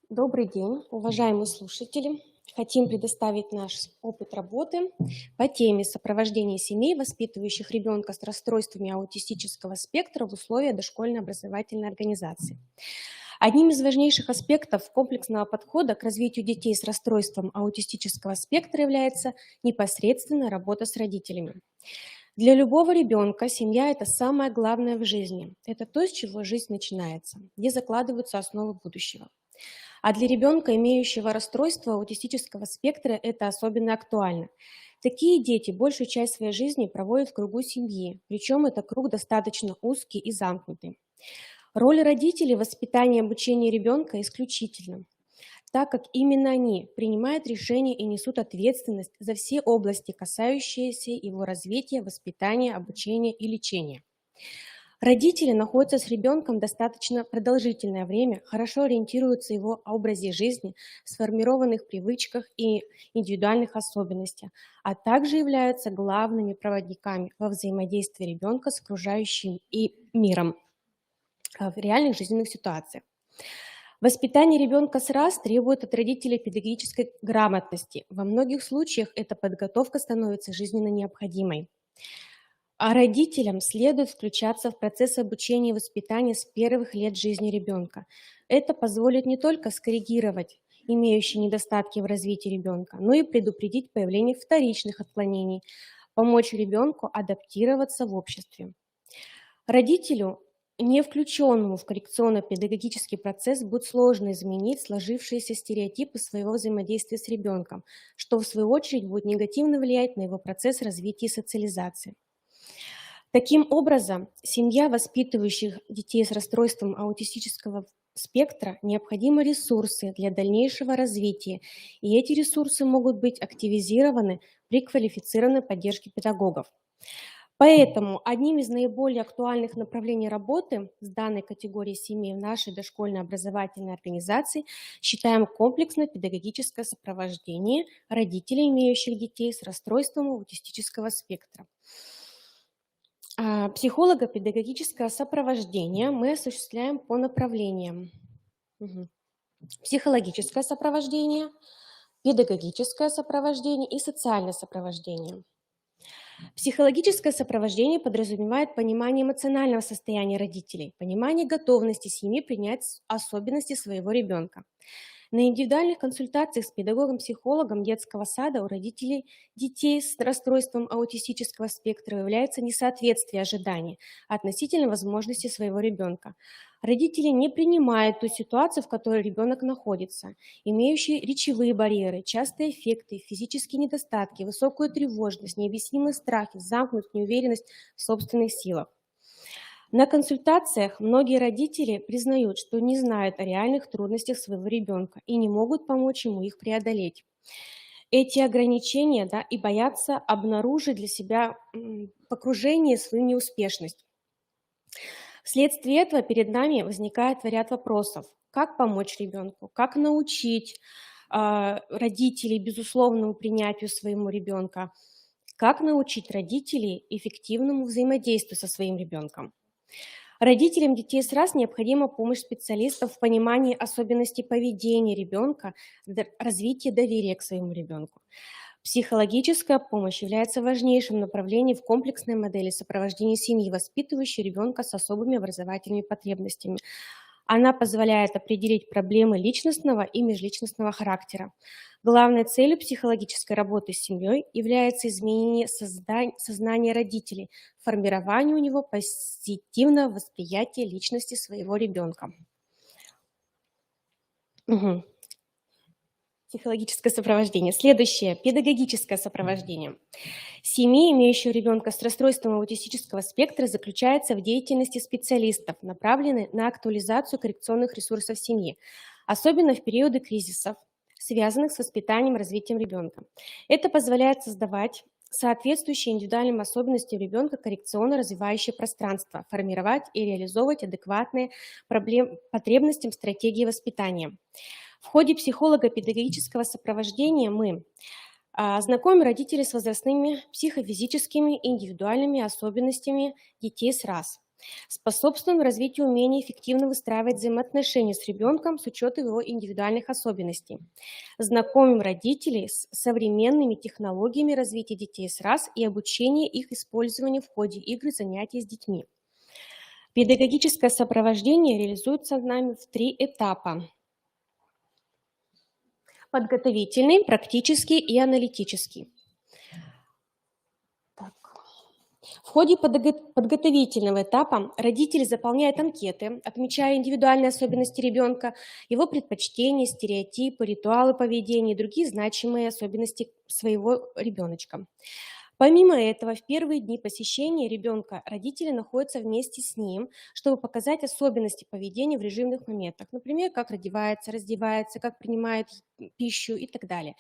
Добрый день, уважаемые слушатели. Хотим предоставить наш опыт работы по теме сопровождения семей, воспитывающих ребенка с расстройствами аутистического спектра в условиях дошкольной образовательной организации. Одним из важнейших аспектов комплексного подхода к развитию детей с расстройством аутистического спектра является непосредственная работа с родителями. Для любого ребенка семья – это самое главное в жизни. Это то, с чего жизнь начинается, где закладываются основы будущего. А для ребенка, имеющего расстройство аутистического спектра, это особенно актуально. Такие дети большую часть своей жизни проводят в кругу семьи, причем это круг достаточно узкий и замкнутый. Роль родителей в воспитании и обучении ребенка исключительна, так как именно они принимают решения и несут ответственность за все области, касающиеся его развития, воспитания, обучения и лечения. Родители находятся с ребенком достаточно продолжительное время, хорошо ориентируются в его образе жизни, сформированных привычках и индивидуальных особенностях, а также являются главными проводниками во взаимодействии ребенка с окружающим и миром в реальных жизненных ситуациях. Воспитание ребенка с раз требует от родителей педагогической грамотности. Во многих случаях эта подготовка становится жизненно необходимой. А родителям следует включаться в процесс обучения и воспитания с первых лет жизни ребенка. Это позволит не только скоррегировать имеющие недостатки в развитии ребенка, но и предупредить появление вторичных отклонений, помочь ребенку адаптироваться в обществе. Родителю, не включенному в коррекционно-педагогический процесс, будет сложно изменить сложившиеся стереотипы своего взаимодействия с ребенком, что в свою очередь будет негативно влиять на его процесс развития и социализации. Таким образом, семья, воспитывающих детей с расстройством аутистического спектра, необходимы ресурсы для дальнейшего развития, и эти ресурсы могут быть активизированы при квалифицированной поддержке педагогов. Поэтому одним из наиболее актуальных направлений работы с данной категорией семей в нашей дошкольной образовательной организации считаем комплексное педагогическое сопровождение родителей, имеющих детей с расстройством аутистического спектра. Психолого-педагогическое сопровождение мы осуществляем по направлениям. Психологическое сопровождение, педагогическое сопровождение и социальное сопровождение. Психологическое сопровождение подразумевает понимание эмоционального состояния родителей, понимание готовности семьи принять особенности своего ребенка. На индивидуальных консультациях с педагогом-психологом детского сада у родителей детей с расстройством аутистического спектра выявляется несоответствие ожиданий относительно возможностей своего ребенка. Родители не принимают ту ситуацию, в которой ребенок находится, имеющие речевые барьеры, частые эффекты, физические недостатки, высокую тревожность, необъяснимый страх, замкнутость, неуверенность в собственных силах. На консультациях многие родители признают, что не знают о реальных трудностях своего ребенка и не могут помочь ему их преодолеть. Эти ограничения и боятся обнаружить для себя в окружении свою неуспешность. Вследствие этого перед нами возникает ряд вопросов. Как помочь ребенку? Как научить родителей безусловному принятию своего ребенка? Как научить родителей эффективному взаимодействию со своим ребенком? Родителям детей с РАС необходима помощь специалистов в понимании особенностей поведения ребенка, развития доверия к своему ребенку. Психологическая помощь является важнейшим направлением в комплексной модели сопровождения семьи, воспитывающей ребенка с особыми образовательными потребностями. Она позволяет определить проблемы личностного и межличностного характера. Главной целью психологической работы с семьей является изменение сознания родителей, формирование у него позитивного восприятия личности своего ребенка. Психологическое сопровождение. Следующее. Педагогическое сопровождение. Семьи, имеющие ребенка с расстройством аутистического спектра, заключается в деятельности специалистов, направленной на актуализацию коррекционных ресурсов семьи, особенно в периоды кризисов, связанных с воспитанием и развитием ребенка. Это позволяет создавать соответствующие индивидуальным особенностям ребенка коррекционно-развивающее пространство, формировать и реализовывать адекватные потребностям стратегии воспитания. В ходе психолого-педагогического сопровождения мы знакомим родителей с возрастными психофизическими и индивидуальными особенностями детей с РАС, способствуем развитию умения эффективно выстраивать взаимоотношения с ребенком с учетом его индивидуальных особенностей. Знакомим родителей с современными технологиями развития детей с РАС и обучения их использованию в ходе игр и занятий с детьми. Педагогическое сопровождение реализуется нами в 3 этапа. Подготовительный, практический и аналитический. В ходе подготовительного этапа родители заполняют анкеты, отмечая индивидуальные особенности ребенка, его предпочтения, стереотипы, ритуалы поведения и другие значимые особенности своего ребеночка. Помимо этого, в первые дни посещения ребенка родители находятся вместе с ним, чтобы показать особенности поведения в режимных моментах, например, как одевается, раздевается, как принимает пищу и так далее.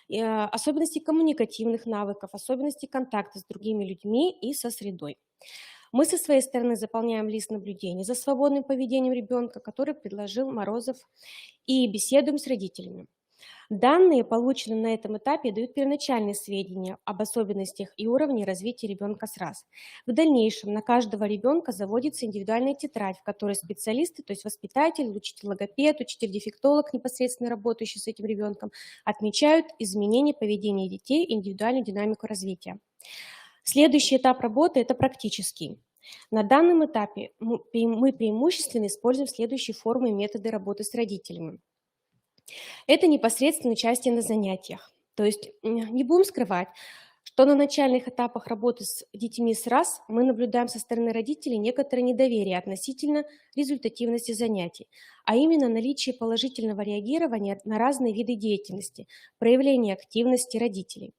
Особенности коммуникативных навыков, особенности контакта с другими людьми и со средой. Мы со своей стороны заполняем лист наблюдений за свободным поведением ребенка, который предложил Морозов, и беседуем с родителями. Данные, полученные на этом этапе, дают первоначальные сведения об особенностях и уровне развития ребенка с РАС. В дальнейшем на каждого ребенка заводится индивидуальная тетрадь, в которой специалисты, то есть воспитатель, учитель-логопед, учитель-дефектолог, непосредственно работающий с этим ребенком, отмечают изменения поведения детей и индивидуальную динамику развития. Следующий этап работы – это практический. На данном этапе мы преимущественно используем следующие формы и методы работы с родителями. Это непосредственно участие на занятиях. То есть не будем скрывать, что на начальных этапах работы с детьми с РАС мы наблюдаем со стороны родителей некоторое недоверие относительно результативности занятий, а именно наличие положительного реагирования на разные виды деятельности, проявление активности родителей.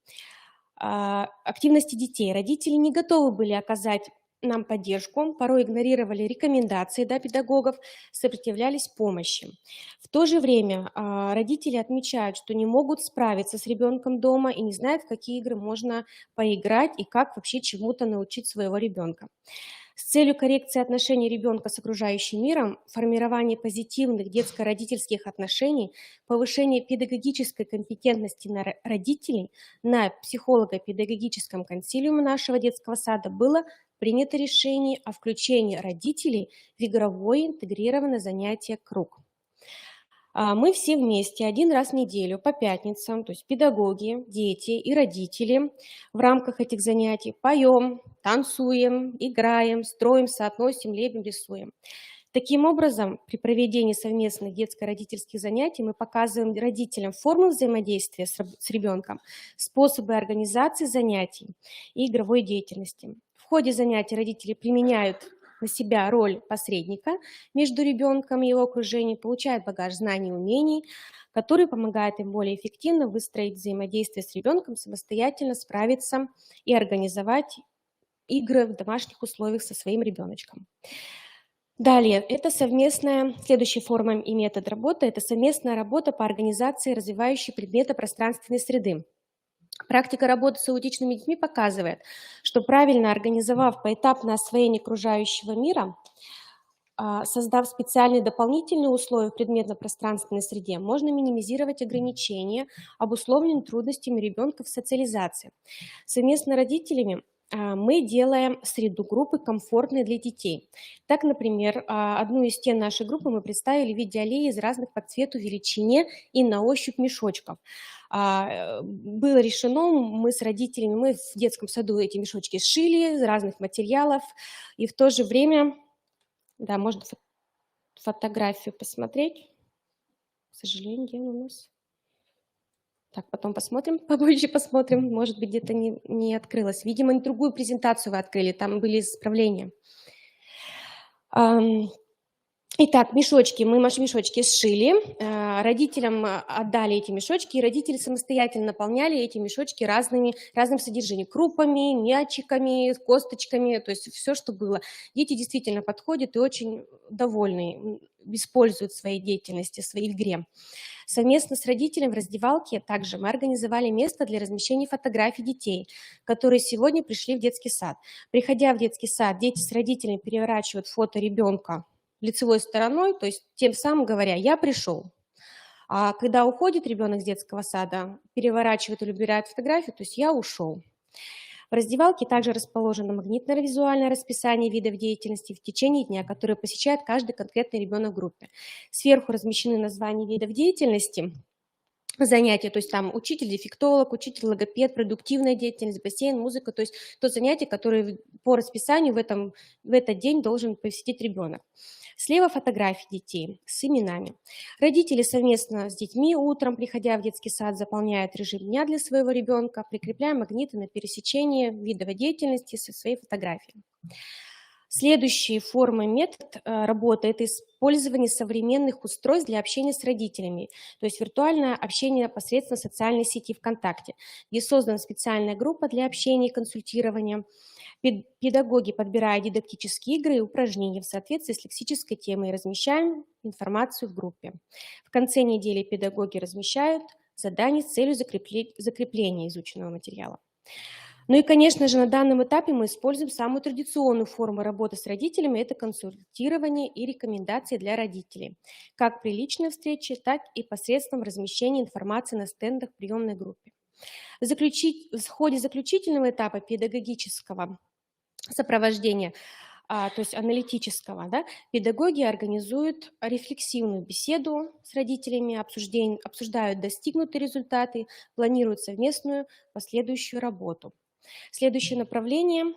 Активности детей. Родители не готовы были оказать нам поддержку, порой игнорировали рекомендации, да, педагогов, сопротивлялись помощи. В то же время родители отмечают, что не могут справиться с ребенком дома и не знают, в какие игры можно поиграть и как вообще чему-то научить своего ребенка. С целью коррекции отношений ребенка с окружающим миром, формирования позитивных детско-родительских отношений, повышения педагогической компетентности родителей на психолого-педагогическом консилиуме нашего детского сада было принято решение о включении родителей в игровое интегрированное занятие «Круг». Мы все вместе один раз в неделю по пятницам, то есть педагоги, дети и родители в рамках этих занятий поем, танцуем, играем, строим, соотносим, лепим, рисуем. Таким образом, при проведении совместных детско-родительских занятий мы показываем родителям формы взаимодействия с ребенком, способы организации занятий и игровой деятельности. В ходе занятий родители применяют на себя роль посредника между ребенком и его окружением, получают багаж знаний и умений, который помогает им более эффективно выстроить взаимодействие с ребенком, самостоятельно справиться и организовать игры в домашних условиях со своим ребеночком. Далее, это следующая форма и метод работы – это совместная работа по организации развивающей предметы пространственной среды. Практика работы с аутичными детьми показывает, что правильно организовав поэтапное освоение окружающего мира, создав специальные дополнительные условия в предметно-пространственной среде, можно минимизировать ограничения, обусловленные трудностями ребенка в социализации. Совместно с родителями мы делаем среду группы комфортной для детей. Так, например, одну из стен нашей группы мы представили в виде аллеи из разных по цвету, величине и на ощупь мешочков. Было решено, мы с родителями, мы в детском саду эти мешочки сшили из разных материалов, и в то же время, да, можно фотографию посмотреть, к сожалению, где она у нас? Так, потом посмотрим, побольше посмотрим, может быть, где-то не открылось. Видимо, другую презентацию вы открыли, там были исправления. Итак, мешочки, мы мешочки сшили, родителям отдали эти мешочки, и родители самостоятельно наполняли эти мешочки разным содержанием, крупами, мячиками, косточками, то есть все, что было. Дети действительно подходят и очень довольны, используют в своей деятельности, в своей игре. Совместно с родителем в раздевалке также мы организовали место для размещения фотографий детей, которые сегодня пришли в детский сад. Приходя в детский сад, дети с родителями переворачивают фото ребенка лицевой стороной, то есть тем самым говоря, я пришел. А когда уходит ребенок с детского сада, переворачивает или убирает фотографию, то есть я ушел. В раздевалке также расположено магнитно-визуальное расписание видов деятельности в течение дня, которые посещает каждый конкретный ребенок в группе. Сверху размещены названия видов деятельности, занятия, то есть там учитель-дефектолог, учитель-логопед, продуктивная деятельность, бассейн, музыка, то есть то занятие, которое по расписанию в этот день должен посетить ребенок. Слева фотографии детей с именами. Родители совместно с детьми утром, приходя в детский сад, заполняют режим дня для своего ребенка, прикрепляя магниты на пересечение видовой деятельности со своей фотографией. Следующая форма, метод работы – это использование современных устройств для общения с родителями, то есть виртуальное общение посредством социальной сети ВКонтакте, где создана специальная группа для общения и консультирования. Педагоги подбирают дидактические игры и упражнения в соответствии с лексической темой и размещаем информацию в группе. В конце недели педагоги размещают задания с целью закрепления изученного материала. Ну и, конечно же, на данном этапе мы используем самую традиционную форму работы с родителями – это консультирование и рекомендации для родителей, как при личной встрече, так и посредством размещения информации на стендах в приемной группе. В ходе заключительного этапа педагогического сопровождения, то есть аналитического, да, педагоги организуют рефлексивную беседу с родителями, обсуждают достигнутые результаты, планируют совместную последующую работу. Следующее направление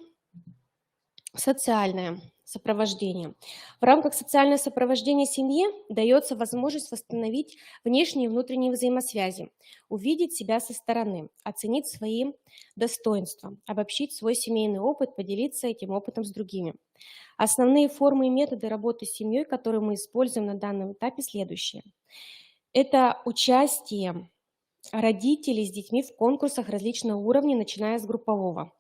– социальное сопровождение. В рамках социального сопровождения семье дается возможность восстановить внешние и внутренние взаимосвязи, увидеть себя со стороны, оценить свои достоинства, обобщить свой семейный опыт, поделиться этим опытом с другими. Основные формы и методы работы с семьей, которые мы используем на данном этапе, следующие. Это участие родителей с детьми в конкурсах различного уровня, начиная с группового.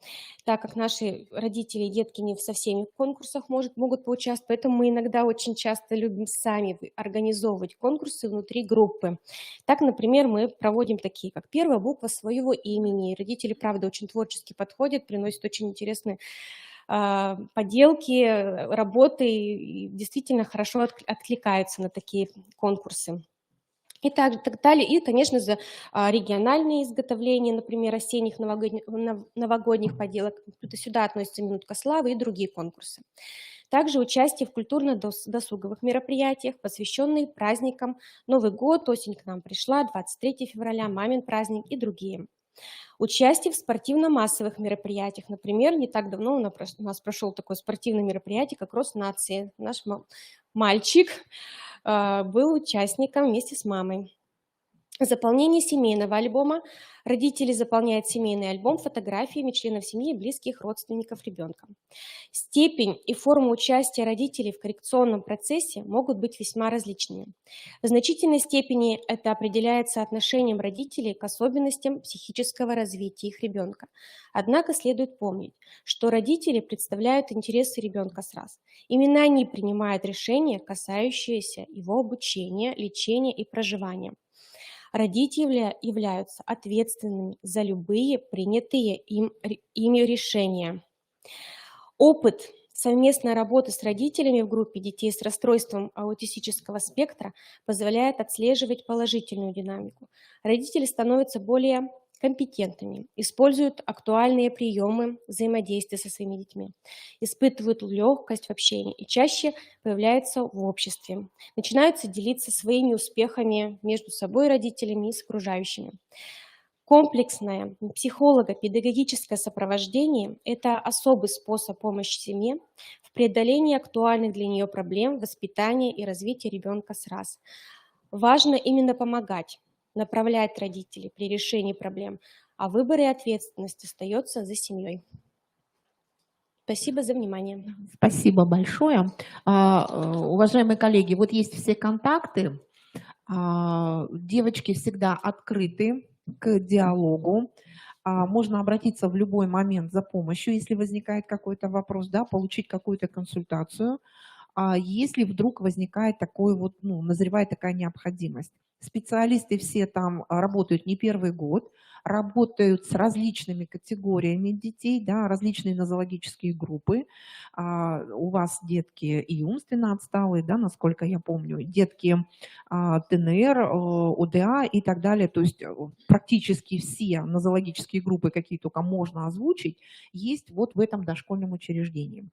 Так как наши родители и детки не со всеми в конкурсах могут поучаствовать, поэтому мы иногда очень часто любим сами организовывать конкурсы внутри группы. Так, например, мы проводим такие, как первая буква своего имени. Родители, правда, очень творчески подходят, приносят очень интересные поделки, работы и действительно хорошо откликаются на такие конкурсы. И так далее. И, конечно, за региональные изготовления, например, осенних новогодних поделок. Сюда относятся «Минутка славы» и другие конкурсы. Также участие в культурно-досуговых мероприятиях, посвященные праздникам Новый год, осень к нам пришла, 23 февраля, мамин праздник и другие. Участие в спортивно-массовых мероприятиях. Например, не так давно у нас прошел такое спортивное мероприятие, как «Рост нации». Наш мальчик был участником вместе с мамой. Заполнение семейного альбома. Родители заполняют семейный альбом фотографиями членов семьи и близких родственников ребенка. Степень и форма участия родителей в коррекционном процессе могут быть весьма различными. В значительной степени это определяется отношением родителей к особенностям психического развития их ребенка. Однако следует помнить, что родители представляют интересы ребенка сразу. Именно они принимают решения, касающиеся его обучения, лечения и проживания. Родители являются ответственными за любые принятые ими решения. Опыт совместной работы с родителями в группе детей с расстройством аутистического спектра позволяет отслеживать положительную динамику. Родители становятся более компетентными, используют актуальные приемы взаимодействия со своими детьми, испытывают легкость в общении и чаще появляются в обществе, начинают делиться своими успехами между собой, родителями и с окружающими. Комплексное психолого-педагогическое сопровождение – это особый способ помощи семье в преодолении актуальных для нее проблем воспитания и развития ребенка с раз. Важно именно помогать, направлять родителей при решении проблем, а выбор и ответственность остается за семьей. Спасибо за внимание. Спасибо большое. Уважаемые коллеги, вот есть все контакты. Девочки всегда открыты к диалогу. Можно обратиться в любой момент за помощью, если возникает какой-то вопрос, да, получить какую-то консультацию. Если вдруг возникает такой вот, назревает такая необходимость. Специалисты все там работают не первый год, работают с различными категориями детей, да, различные нозологические группы. У вас детки и умственно отсталые, да, насколько я помню, детки ТНР, ОДА и так далее. То есть практически все нозологические группы, какие только можно озвучить, есть вот в этом дошкольном учреждении.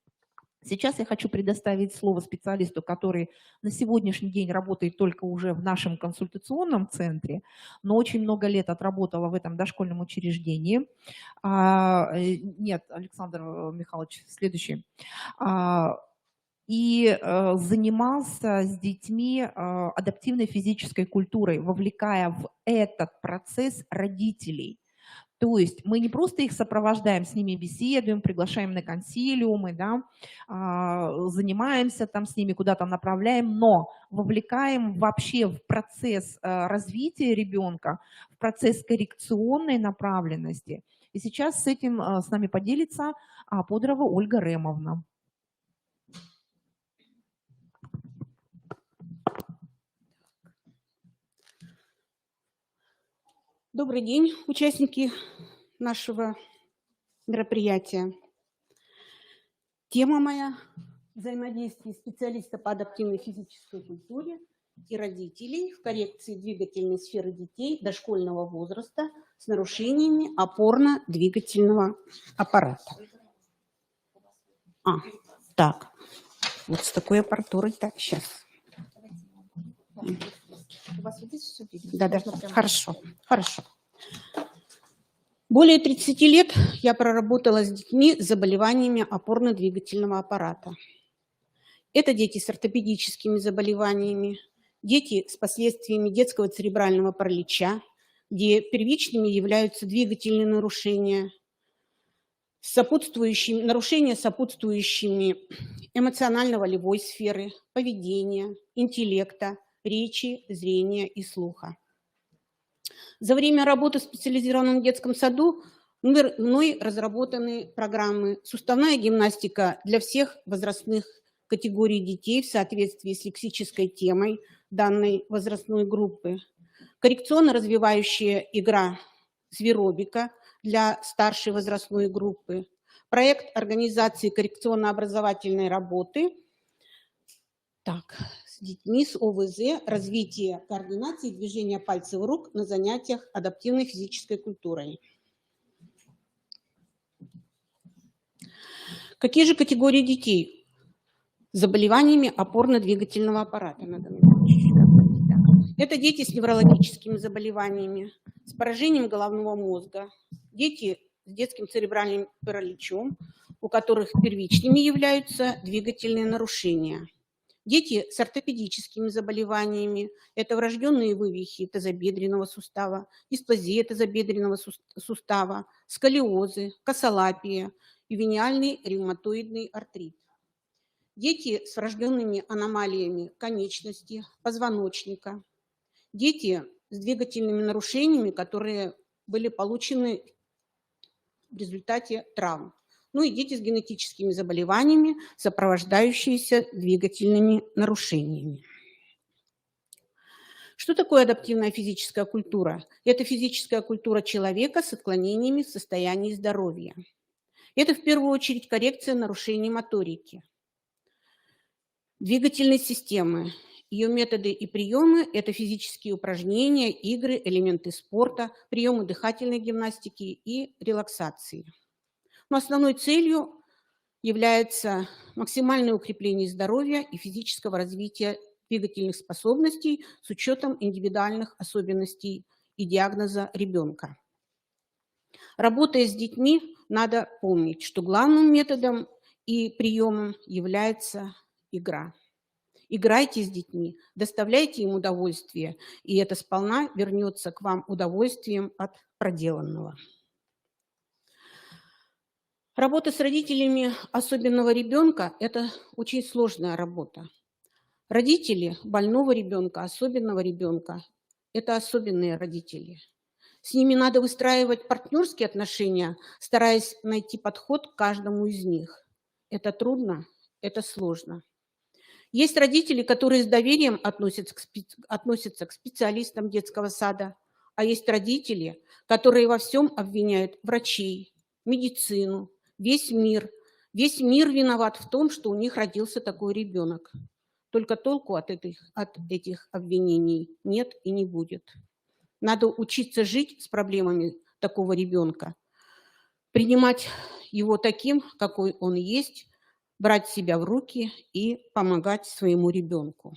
Сейчас я хочу предоставить слово специалисту, который на сегодняшний день работает только уже в нашем консультационном центре, но очень много лет отработала в этом дошкольном учреждении. Нет, Александр Михайлович, следующий. И занимался с детьми адаптивной физической культурой, вовлекая в этот процесс родителей. То есть мы не просто их сопровождаем, с ними беседуем, приглашаем на консилиумы, да, занимаемся там с ними, куда-то направляем, но вовлекаем вообще в процесс развития ребенка, в процесс коррекционной направленности. И сейчас с этим с нами поделится Подрова Ольга Ремовна. Добрый день, участники нашего мероприятия. Тема моя – взаимодействие специалиста по адаптивной физической культуре и родителей в коррекции двигательной сферы детей дошкольного возраста с нарушениями опорно-двигательного аппарата. Так, вот с такой аппаратурой. Так, сейчас. У вас здесь все видно? Да, хорошо, хорошо. Более 30 лет я проработала с детьми с заболеваниями опорно-двигательного аппарата. Это дети с ортопедическими заболеваниями, дети с последствиями детского церебрального паралича, где первичными являются двигательные нарушения, нарушения сопутствующими эмоционально-волевой сферы, поведения, интеллекта, речи, зрения и слуха. За время работы в специализированном детском саду мной разработаны программы «Суставная гимнастика для всех возрастных категорий детей в соответствии с лексической темой данной возрастной группы», коррекционно-развивающая игра «Зверобика» для старшей возрастной группы, проект организации коррекционно-образовательной работы с детьми с ОВЗ, развитие координации и движения пальцев рук на занятиях адаптивной физической культурой. Какие же категории детей с заболеваниями опорно-двигательного аппарата? Это дети с неврологическими заболеваниями, с поражением головного мозга, дети с детским церебральным параличом, у которых первичными являются двигательные нарушения. Дети с ортопедическими заболеваниями, это врожденные вывихи тазобедренного сустава, дисплазия тазобедренного сустава, сколиозы, косолапия, ювениальный ревматоидный артрит. Дети с врожденными аномалиями конечности, позвоночника. Дети с двигательными нарушениями, которые были получены в результате травм. Ну и дети с генетическими заболеваниями, сопровождающиеся двигательными нарушениями. Что такое адаптивная физическая культура? Это физическая культура человека с отклонениями в состоянии здоровья. Это в первую очередь коррекция нарушений моторики, двигательной системы. Ее методы и приемы – это физические упражнения, игры, элементы спорта, приемы дыхательной гимнастики и релаксации. Но основной целью является максимальное укрепление здоровья и физического развития двигательных способностей с учетом индивидуальных особенностей и диагноза ребенка. Работая с детьми, надо помнить, что главным методом и приемом является игра. Играйте с детьми, доставляйте им удовольствие, и это сполна вернется к вам удовольствием от проделанного. Работа с родителями особенного ребенка – это очень сложная работа. Родители больного ребенка, особенного ребенка – это особенные родители. С ними надо выстраивать партнерские отношения, стараясь найти подход к каждому из них. Это трудно, это сложно. Есть родители, которые с доверием относятся к специалистам детского сада, а есть родители, которые во всем обвиняют врачей, медицину, весь мир. Весь мир виноват в том, что у них родился такой ребенок. Только толку от этих обвинений нет и не будет. Надо учиться жить с проблемами такого ребенка, принимать его таким, какой он есть, брать себя в руки и помогать своему ребенку.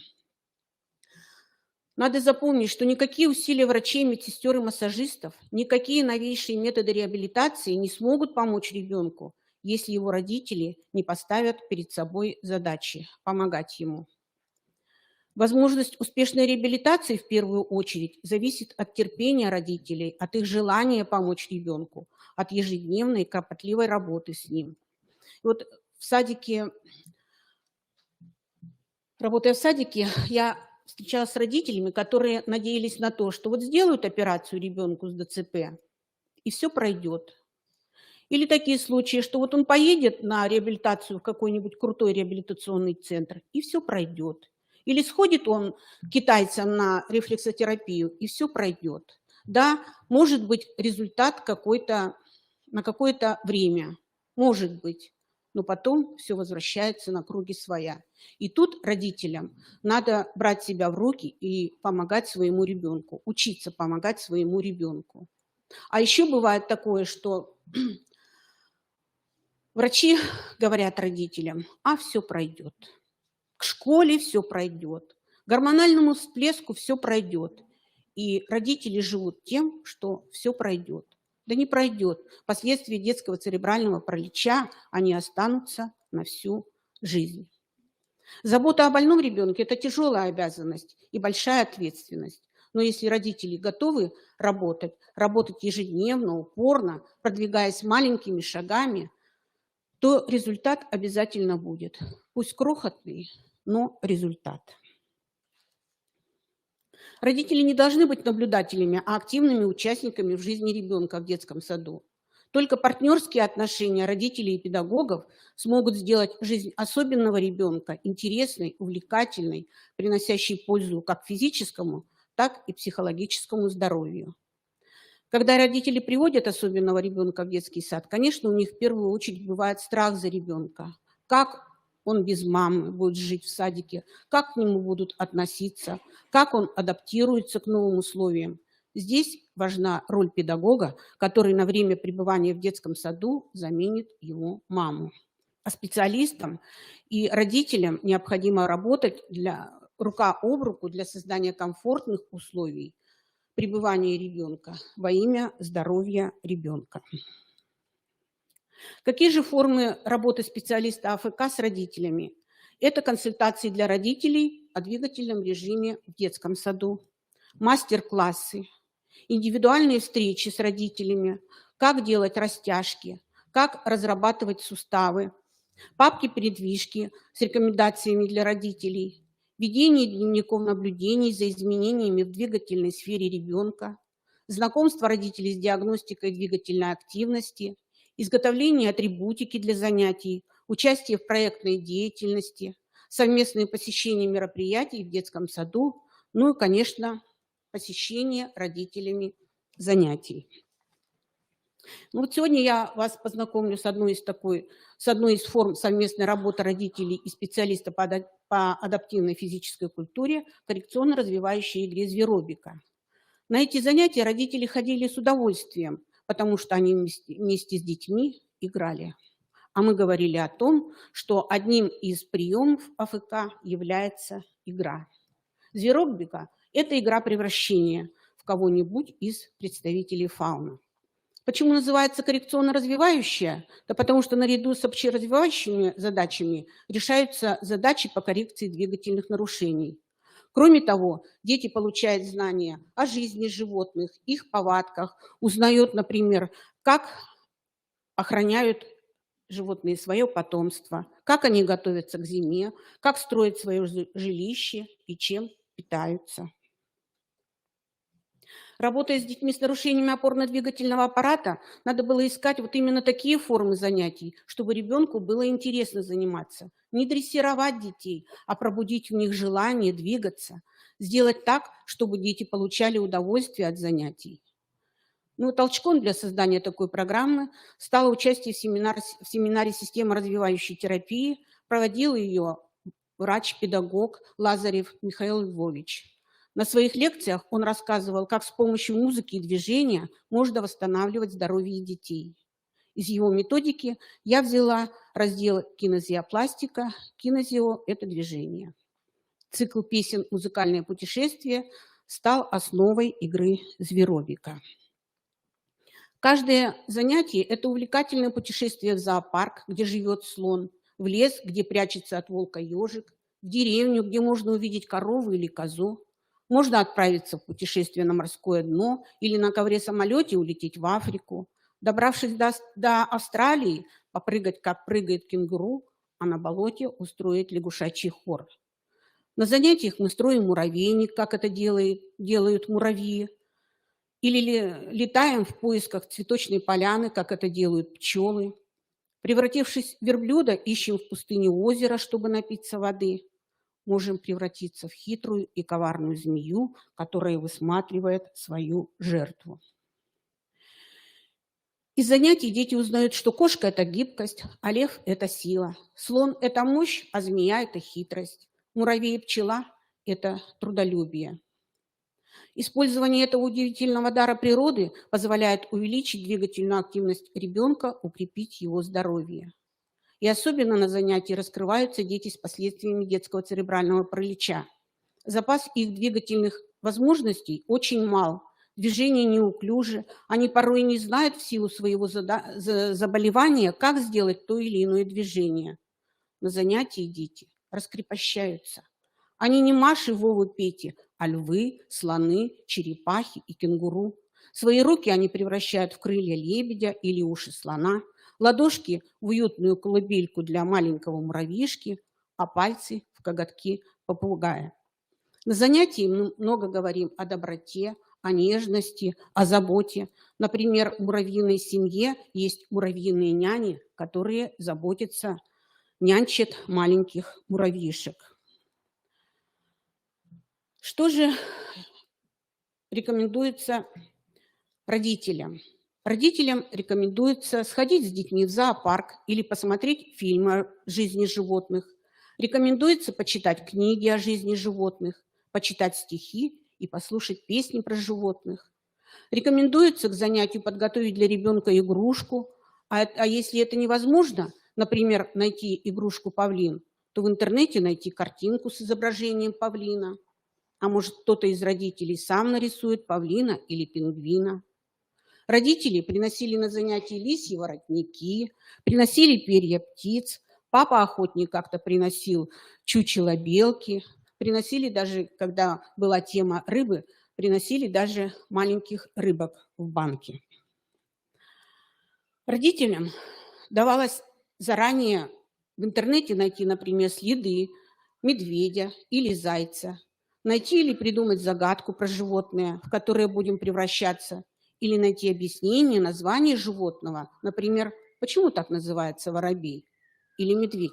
Надо запомнить, что никакие усилия врачей, медсестер и массажистов, никакие новейшие методы реабилитации не смогут помочь ребенку, если его родители не поставят перед собой задачи помогать ему. Возможность успешной реабилитации в первую очередь зависит от терпения родителей, от их желания помочь ребенку, от ежедневной кропотливой работы с ним. И вот в садике, работая в садике, я встречалась с родителями, которые надеялись на то, что вот сделают операцию ребенку с ДЦП, и все пройдет. Или такие случаи, что вот он поедет на реабилитацию в какой-нибудь крутой реабилитационный центр, и все пройдет. Или сходит он к китайцам на рефлексотерапию, и все пройдет. Да, может быть результат какой-то на какое-то время, может быть, но потом все возвращается на круги своя. И тут родителям надо брать себя в руки и помогать своему ребенку, учиться помогать своему ребенку. А еще бывает такое, что врачи говорят родителям, а все пройдет. К школе все пройдет, к гормональному всплеску все пройдет. И родители живут тем, что все пройдет. Да не пройдет. Последствия детского церебрального паралича, они останутся на всю жизнь. Забота о больном ребенке – это тяжелая обязанность и большая ответственность. Но если родители готовы работать ежедневно, упорно, продвигаясь маленькими шагами, то результат обязательно будет. Пусть крохотный, но результат. Родители не должны быть наблюдателями, а активными участниками в жизни ребенка в детском саду. Только партнерские отношения родителей и педагогов смогут сделать жизнь особенного ребенка интересной, увлекательной, приносящей пользу как физическому, так и психологическому здоровью. Когда родители приводят особенного ребенка в детский сад, конечно, у них в первую очередь бывает страх за ребенка. Как он без мамы будет жить в садике, как к нему будут относиться, как он адаптируется к новым условиям. Здесь важна роль педагога, который на время пребывания в детском саду заменит его маму. А специалистам и родителям необходимо работать рука об руку для создания комфортных условий пребывания ребенка во имя здоровья ребенка. Какие же формы работы специалиста АФК с родителями? Это консультации для родителей о двигательном режиме в детском саду, мастер-классы, индивидуальные встречи с родителями, как делать растяжки, как разрабатывать суставы, папки-передвижки с рекомендациями для родителей, ведение дневников наблюдений за изменениями в двигательной сфере ребенка, знакомство родителей с диагностикой двигательной активности, изготовление атрибутики для занятий, участие в проектной деятельности, совместные посещения мероприятий в детском саду, ну и, конечно, посещение родителями занятий. Ну вот сегодня я вас познакомлю с одной из форм совместной работы родителей и специалиста по адаптивной физической культуре, коррекционно-развивающей игре «Зверобика». На эти занятия родители ходили с удовольствием, потому что они вместе с детьми играли. А мы говорили о том, что одним из приемов АФК является игра. Зверобика – это игра превращения в кого-нибудь из представителей фауны. Почему называется коррекционно-развивающая? Да потому что наряду с общеразвивающими задачами решаются задачи по коррекции двигательных нарушений. Кроме того, дети получают знания о жизни животных, их повадках, узнают, например, как охраняют животные свое потомство, как они готовятся к зиме, как строят свое жилище и чем питаются. Работая с детьми с нарушениями опорно-двигательного аппарата, надо было искать вот именно такие формы занятий, чтобы ребенку было интересно заниматься. Не дрессировать детей, а пробудить в них желание двигаться, сделать так, чтобы дети получали удовольствие от занятий. Ну, толчком для создания такой программы стало участие в семинаре «Система развивающей терапии». Проводил ее врач-педагог Лазарев Михаил Львович. На своих лекциях он рассказывал, как с помощью музыки и движения можно восстанавливать здоровье детей. Из его методики я взяла раздел кинезиопластика. Кинезио – это движение. Цикл песен «Музыкальное путешествие» стал основой игры «Зверобика». Каждое занятие – это увлекательное путешествие в зоопарк, где живет слон, в лес, где прячется от волка ежик, в деревню, где можно увидеть корову или козу. Можно отправиться в путешествие на морское дно или на ковре-самолете улететь в Африку. Добравшись до Австралии, попрыгать, как прыгает кенгуру, а на болоте устроить лягушачий хор. На занятиях мы строим муравейник, как это делают муравьи, или летаем в поисках цветочной поляны, как это делают пчелы. Превратившись в верблюда, ищем в пустыне озеро, чтобы напиться воды. Можем превратиться в хитрую и коварную змею, которая высматривает свою жертву. Из занятий дети узнают, что кошка – это гибкость, а лев – это сила, слон – это мощь, а змея – это хитрость, муравей и пчела – это трудолюбие. Использование этого удивительного дара природы позволяет увеличить двигательную активность ребенка, укрепить его здоровье. И особенно на занятии раскрываются дети с последствиями детского церебрального паралича. Запас их двигательных возможностей очень мал, движения неуклюжи, они порой не знают в силу своего заболевания, как сделать то или иное движение. На занятии дети раскрепощаются. Они не Маши, Вовы, Пети, а львы, слоны, черепахи и кенгуру. Свои руки они превращают в крылья лебедя или уши слона, ладошки в уютную колыбельку для маленького муравьишки, а пальцы в коготки попугая. На занятии мы много говорим о доброте, о нежности, о заботе. Например, в муравьиной семье есть муравьиные няни, которые заботятся, нянчат маленьких муравьишек. Что же рекомендуется родителям? Родителям рекомендуется сходить с детьми в зоопарк или посмотреть фильмы о жизни животных. Рекомендуется почитать книги о жизни животных, почитать стихи и послушать песни про животных. Рекомендуется к занятию подготовить для ребенка игрушку, а если это невозможно, например, найти игрушку павлин, то в интернете найти картинку с изображением павлина. А может, кто-то из родителей сам нарисует павлина или пингвина. Родители приносили на занятия лисьи воротники, приносили перья птиц, папа-охотник как-то приносил чучело белки, приносили даже, когда была тема рыбы, приносили даже маленьких рыбок в банке. Родителям давалось заранее в интернете найти, например, следы медведя или зайца, найти или придумать загадку про животное, в которое будем превращаться, или найти объяснение названия животного, например, почему так называется воробей или медведь.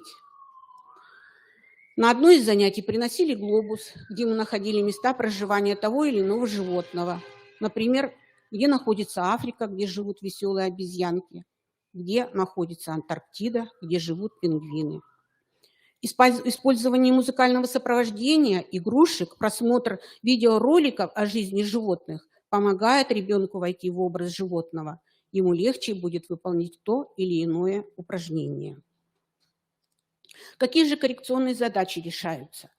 На одно из занятий приносили глобус, где мы находили места проживания того или иного животного. Например, где находится Африка, где живут веселые обезьянки, где находится Антарктида, где живут пингвины. Использование музыкального сопровождения, игрушек, просмотр видеороликов о жизни животных помогает ребенку войти в образ животного. Ему легче будет выполнить то или иное упражнение. Какие же коррекционные задачи решаются?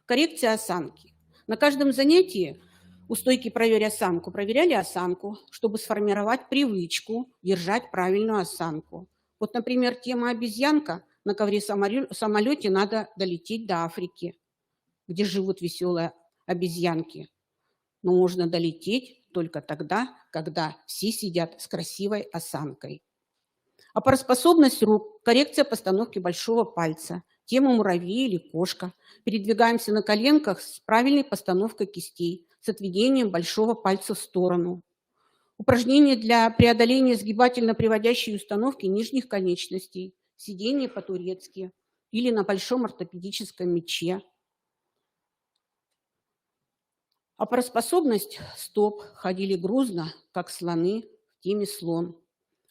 Коррекция осанки. На каждом занятии у стойки «Проверь осанку» проверяли осанку, чтобы сформировать привычку держать правильную осанку. Вот, например, тема «Обезьянка». На ковре-самолете надо долететь до Африки, где живут веселые обезьянки. Но можно долететь только тогда, когда все сидят с красивой осанкой. Опороспособность рук, коррекция постановки большого пальца, тема муравей или кошка. Передвигаемся на коленках с правильной постановкой кистей, с отведением большого пальца в сторону. Упражнения для преодоления сгибательно приводящей установки нижних конечностей, сидение по-турецки или на большом ортопедическом мяче. Опороспособность стоп, ходили грузно, как слоны, в теме слон.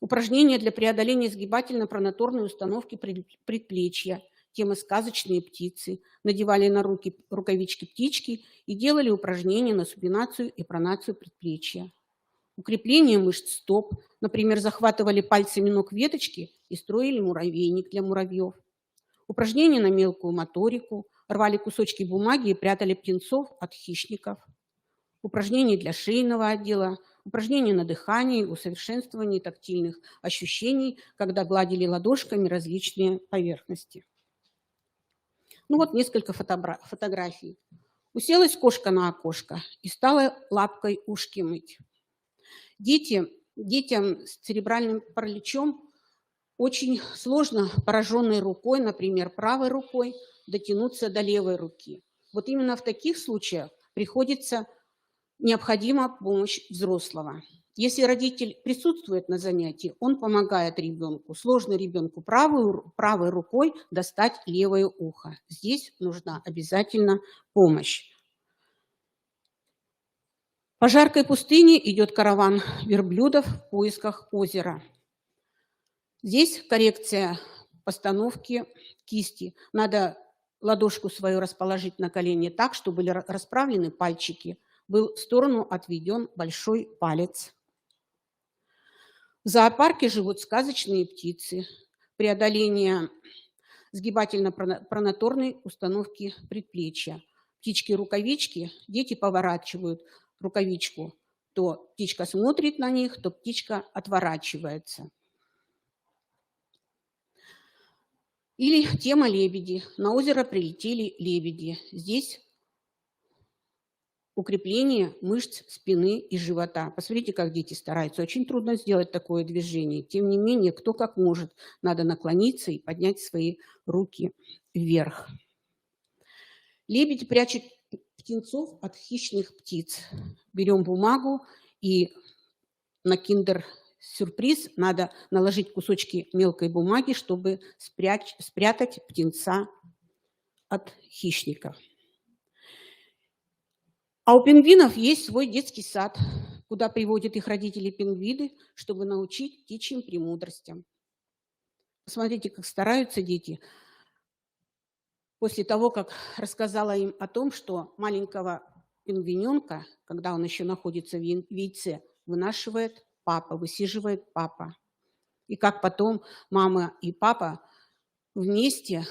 Упражнения для преодоления сгибательно-пронаторной установки предплечья, тема сказочные птицы, надевали на руки рукавички птички и делали упражнения на супинацию и пронацию предплечья. Укрепление мышц стоп, например, захватывали пальцами ног веточки и строили муравейник для муравьев. Упражнения на мелкую моторику, рвали кусочки бумаги и прятали птенцов от хищников. Упражнения для шейного отдела, упражнения на дыхание, усовершенствование тактильных ощущений, когда гладили ладошками различные поверхности. Ну вот несколько фотографий. Уселась кошка на окошко и стала лапкой ушки мыть. Детям с церебральным параличом очень сложно пораженной рукой, например, правой рукой, дотянуться до левой руки. Вот именно в таких случаях необходима помощь взрослого. Если родитель присутствует на занятии, он помогает ребенку, сложно ребенку правой рукой достать левое ухо. Здесь нужна обязательно помощь. По жаркой пустыне идет караван верблюдов в поисках озера. Здесь коррекция постановки кисти. Надо ладошку свою расположить на колени так, чтобы были расправлены пальчики. Был в сторону отведен большой палец. В зоопарке живут сказочные птицы. Преодоление сгибательно-пронаторной установки предплечья. Птички-рукавички, дети поворачивают рукавичку. То птичка смотрит на них, то птичка отворачивается. Или тема лебеди. На озеро прилетели лебеди. Здесь укрепление мышц спины и живота. Посмотрите, как дети стараются. Очень трудно сделать такое движение. Тем не менее, кто как может, надо наклониться и поднять свои руки вверх. Лебедь прячет птенцов от хищных птиц. Берем бумагу и на киндер-сюрприз надо наложить кусочки мелкой бумаги, чтобы спрятать птенца от хищника. А у пингвинов есть свой детский сад, куда приводят их родители-пингвины, чтобы научить птичьим премудростям. Посмотрите, как стараются дети. После того, как рассказала им о том, что маленького пингвиненка, когда он еще находится в яйце, вынашивает папа, высиживает папа. И как потом мама и папа вместе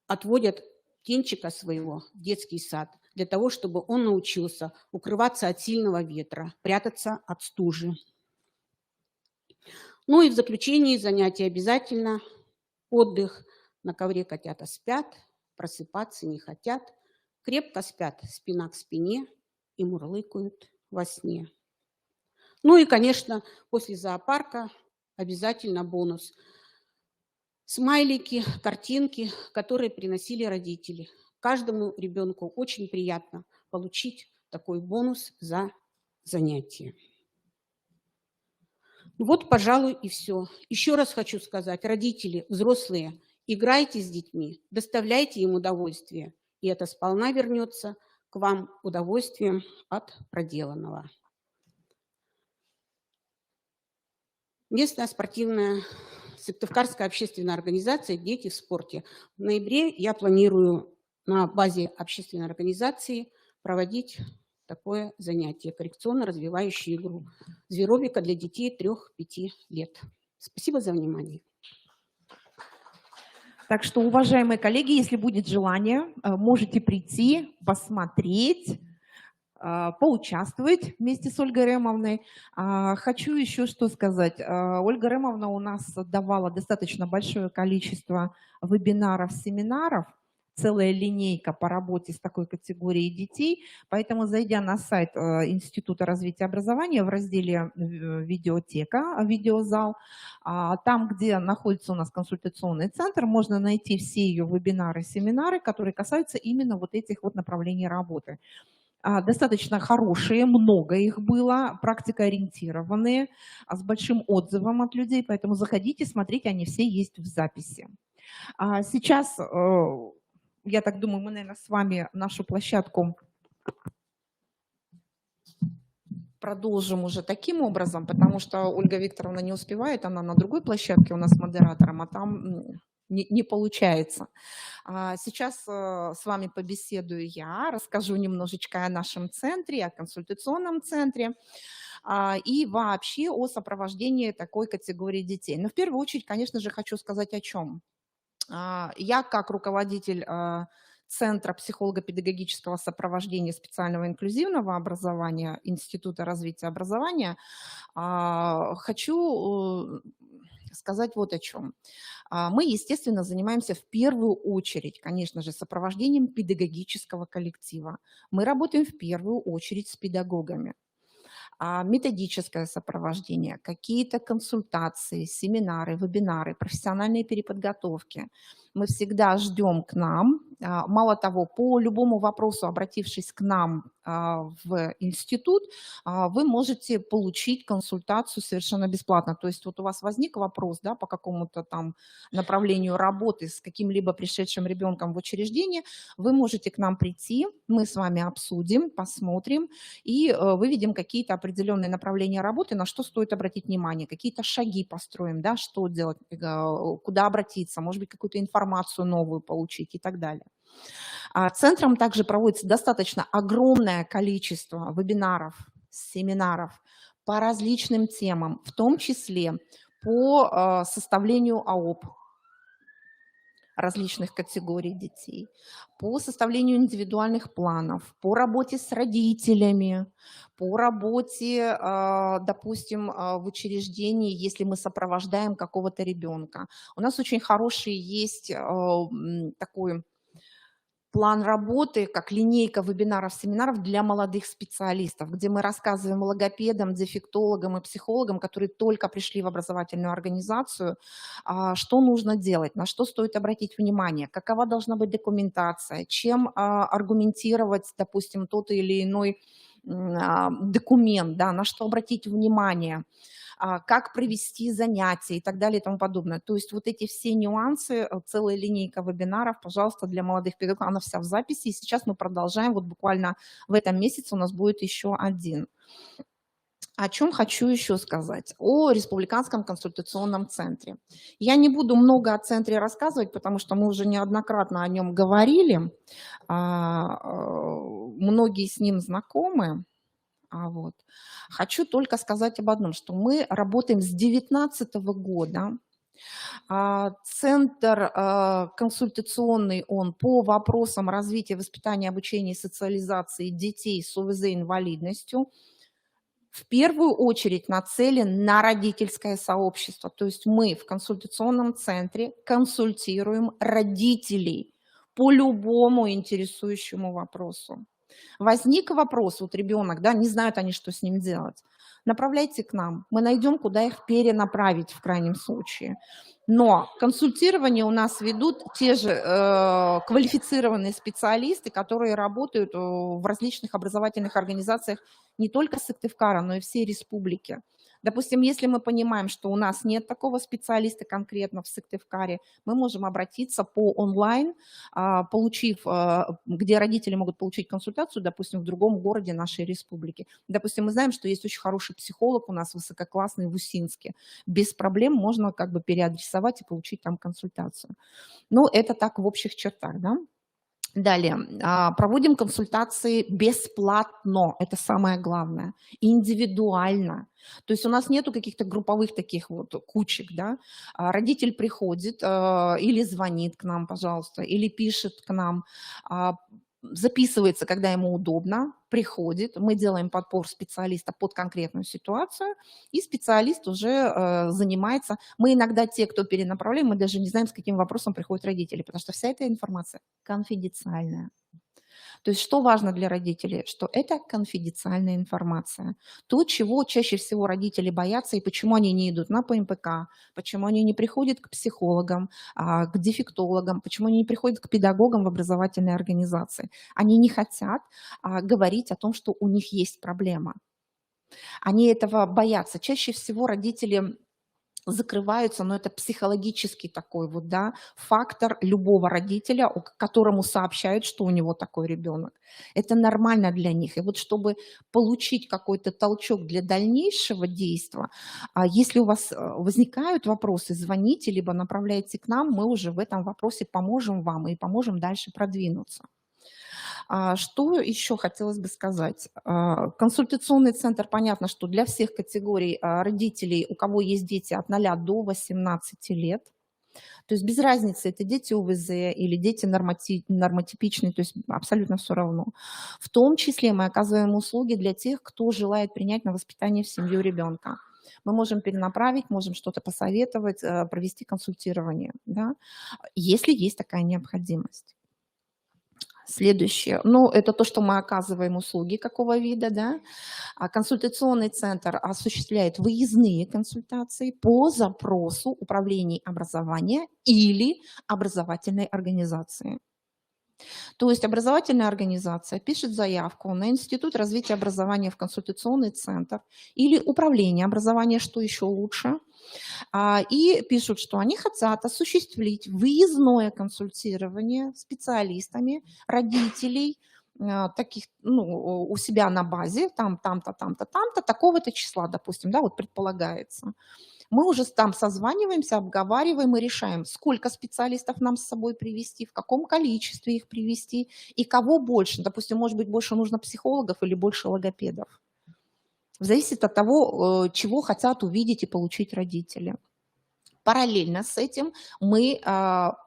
отводят птенчика своего в детский сад для того, чтобы он научился укрываться от сильного ветра, прятаться от стужи. Ну и в заключении занятия обязательно отдых. На ковре котята спят, просыпаться не хотят, крепко спят спина к спине и мурлыкают во сне. Ну и, конечно, после зоопарка обязательно бонус. Смайлики, картинки, которые приносили родители. Каждому ребенку очень приятно получить такой бонус за занятие. Вот, пожалуй, и все. Еще раз хочу сказать, родители, взрослые, играйте с детьми, доставляйте им удовольствие, и это сполна вернется к вам удовольствием от проделанного. Местная спортивная Сыктывкарская общественная организация «Дети в спорте». В ноябре я планирую на базе общественной организации проводить такое занятие, коррекционно-развивающую игру «Зверобика» для детей 3-5 лет. Спасибо за внимание. Так что, уважаемые коллеги, если будет желание, можете прийти, посмотреть, поучаствовать вместе с Ольгой Ремовной. Хочу еще что сказать. Ольга Ремовна у нас давала достаточно большое количество вебинаров, семинаров, целая линейка по работе с такой категорией детей. Поэтому, зайдя на сайт Института развития образования в разделе «Видеотека», «Видеозал», там, где находится у нас консультационный центр, можно найти все ее вебинары, семинары, которые касаются именно вот этих вот направлений работы. Достаточно хорошие, много их было, практикоориентированные, с большим отзывом от людей, поэтому заходите, смотрите, они все есть в записи. Сейчас, я так думаю, мы, наверное, с вами нашу площадку продолжим уже таким образом, потому что Ольга Викторовна не успевает, она на другой площадке у нас модератором, а там не получается. Сейчас с вами побеседую я, расскажу немножечко о нашем центре, о консультационном центре и вообще о сопровождении такой категории детей. Но в первую очередь, конечно же, хочу сказать о чем. Я как руководитель Центра психолого-педагогического сопровождения специального инклюзивного образования Института развития образования хочу сказать вот о чем. Мы, естественно, занимаемся в первую очередь, конечно же, сопровождением педагогического коллектива. Мы работаем в первую очередь с педагогами. Методическое сопровождение, какие-то консультации, семинары, вебинары, профессиональные переподготовки. Мы всегда ждем к нам. Мало того, по любому вопросу, обратившись к нам в институт, вы можете получить консультацию совершенно бесплатно. То есть вот у вас возник вопрос, да, по какому-то там направлению работы с каким-либо пришедшим ребенком в учреждение, вы можете к нам прийти, мы с вами обсудим, посмотрим и выведем какие-то определенные направления работы, на что стоит обратить внимание, какие-то шаги построим, да, что делать, куда обратиться, может быть, какую-то информацию новую получить и так далее. Центром также проводится достаточно огромное количество вебинаров, семинаров по различным темам, в том числе по составлению АОП различных категорий детей, по составлению индивидуальных планов, по работе с родителями, по работе, допустим, в учреждении, если мы сопровождаем какого-то ребенка. У нас очень хороший есть такой план работы, как линейка вебинаров, семинаров для молодых специалистов, где мы рассказываем логопедам, дефектологам и психологам, которые только пришли в образовательную организацию, что нужно делать, на что стоит обратить внимание, какова должна быть документация, чем аргументировать, допустим, тот или иной документ, да, на что обратить внимание, как провести занятия и так далее и тому подобное. То есть вот эти все нюансы, целая линейка вебинаров, пожалуйста, для молодых педагогов, она вся в записи. И сейчас мы продолжаем, вот буквально в этом месяце у нас будет еще один. О чем хочу еще сказать? О Республиканском консультационном центре. Я не буду много о центре рассказывать, потому что мы уже неоднократно о нем говорили. Многие с ним знакомы. Вот. Хочу только сказать об одном, что мы работаем с 2019 года. Центр консультационный, он по вопросам развития, воспитания, обучения и социализации детей с ОВЗ-инвалидностью в первую очередь нацелен на родительское сообщество. То есть мы в консультационном центре консультируем родителей по любому интересующему вопросу. Возник вопрос, вот ребенок, да, не знают они, что с ним делать. Направляйте к нам, мы найдем, куда их перенаправить в крайнем случае. Но консультирование у нас ведут те же квалифицированные специалисты, которые работают в различных образовательных организациях не только Сыктывкара, но и всей республики. Допустим, если мы понимаем, что у нас нет такого специалиста конкретно в Сыктывкаре, мы можем обратиться по онлайн, где родители могут получить консультацию, допустим, в другом городе нашей республики. Допустим, мы знаем, что есть очень хороший психолог у нас высококлассный в Усинске. Без проблем можно как бы переадресовать и получить там консультацию. Ну, это так в общих чертах, да. Далее, проводим консультации бесплатно, это самое главное, индивидуально. То есть у нас нету каких-то групповых таких вот кучек, да. Родитель приходит или звонит к нам, пожалуйста, или пишет к нам, записывается, когда ему удобно, приходит, мы делаем подбор специалиста под конкретную ситуацию, и специалист уже занимается. Мы иногда те, кто перенаправляем, мы даже не знаем, с каким вопросом приходят родители, потому что вся эта информация конфиденциальная. То есть что важно для родителей? Что это конфиденциальная информация. То, чего чаще всего родители боятся, и почему они не идут на ПМПК, почему они не приходят к психологам, к дефектологам, почему они не приходят к педагогам в образовательной организации. Они не хотят говорить о том, что у них есть проблема. Они этого боятся. Чаще всего родители закрываются, но это психологический такой вот, да, фактор любого родителя, которому сообщают, что у него такой ребенок. Это нормально для них. И вот чтобы получить какой-то толчок для дальнейшего действия, если у вас возникают вопросы, звоните, либо направляйте к нам, мы уже в этом вопросе поможем вам и поможем дальше продвинуться. Что еще хотелось бы сказать? Консультационный центр, понятно, что для всех категорий родителей, у кого есть дети от 0 до 18 лет, то есть без разницы, это дети ОВЗ или дети нормотипичные, то есть абсолютно все равно. В том числе мы оказываем услуги для тех, кто желает принять на воспитание в семью ребенка. Мы можем перенаправить, можем что-то посоветовать, провести консультирование, да, если есть такая необходимость. Следующее, ну, это то, что мы оказываем услуги какого вида, да. Консультационный центр осуществляет выездные консультации по запросу управления образования или образовательной организации. То есть образовательная организация пишет заявку на Институт развития образования в консультационный центр или управление образования, что еще лучше, и пишут, что они хотят осуществить выездное консультирование специалистами родителей, таких, ну, у себя на базе, там-то, такого-то числа, допустим, да, вот предполагается. Мы уже там созваниваемся, обговариваем и решаем, сколько специалистов нам с собой привести, в каком количестве их привести и кого больше. Допустим, может быть, больше нужно психологов или больше логопедов. Зависит от того, чего хотят увидеть и получить родители. Параллельно с этим мы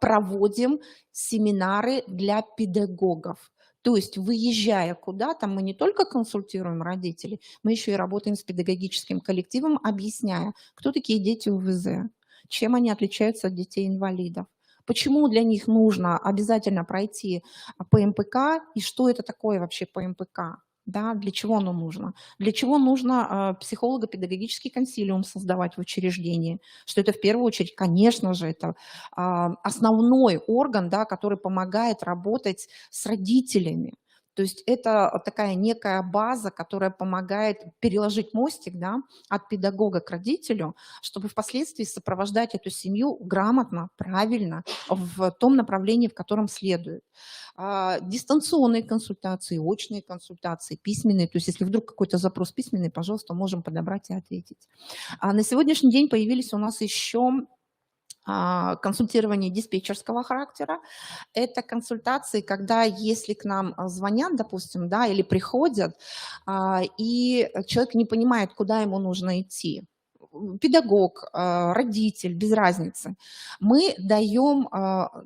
проводим семинары для педагогов. То есть, выезжая куда-то, мы не только консультируем родителей, мы еще и работаем с педагогическим коллективом, объясняя, кто такие дети УВЗ, чем они отличаются от детей-инвалидов, почему для них нужно обязательно пройти ПМПК и что это такое вообще ПМПК. Да, для чего оно нужно? Для чего нужно психолого-педагогический консилиум создавать в учреждении? Что это в первую очередь, конечно же, это основной орган, да, который помогает работать с родителями. То есть это такая некая база, которая помогает переложить мостик, да, от педагога к родителю, чтобы впоследствии сопровождать эту семью грамотно, правильно, в том направлении, в котором следует. Дистанционные консультации, очные консультации, письменные. То есть если вдруг какой-то запрос письменный, пожалуйста, можем подобрать и ответить. На сегодняшний день появились у нас еще консультирование диспетчерского характера. Это консультации, когда если к нам звонят, допустим, да, или приходят, и человек не понимает, куда ему нужно идти, педагог, родитель, без разницы, мы даем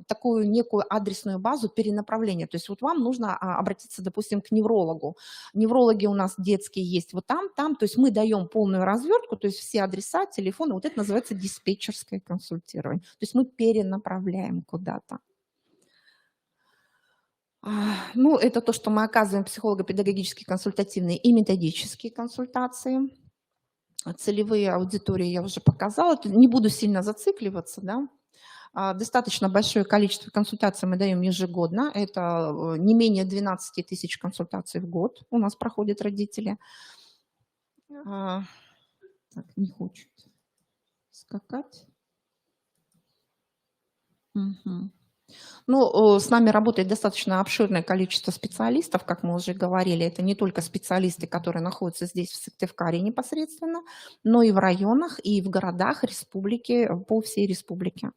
такую некую адресную базу перенаправления. То есть вот вам нужно обратиться, допустим, к неврологу. Неврологи у нас детские есть вот там. То есть мы даем полную развертку, то есть все адреса, телефоны. Вот это называется диспетчерское консультирование. То есть мы перенаправляем куда-то. Ну, это то, что мы оказываем психолого-педагогические, консультативные и методические консультации. Целевые аудитории я уже показала, не буду сильно зацикливаться, да. Достаточно большое количество консультаций мы даем ежегодно, это не менее 12 тысяч консультаций в год у нас проходят родители. Так, не хочет скакать. Угу. Ну, с нами работает достаточно обширное количество специалистов, как мы уже говорили. Это не только специалисты, которые находятся здесь, в Сыктывкаре непосредственно, но и в районах, и в городах республики, по всей республике.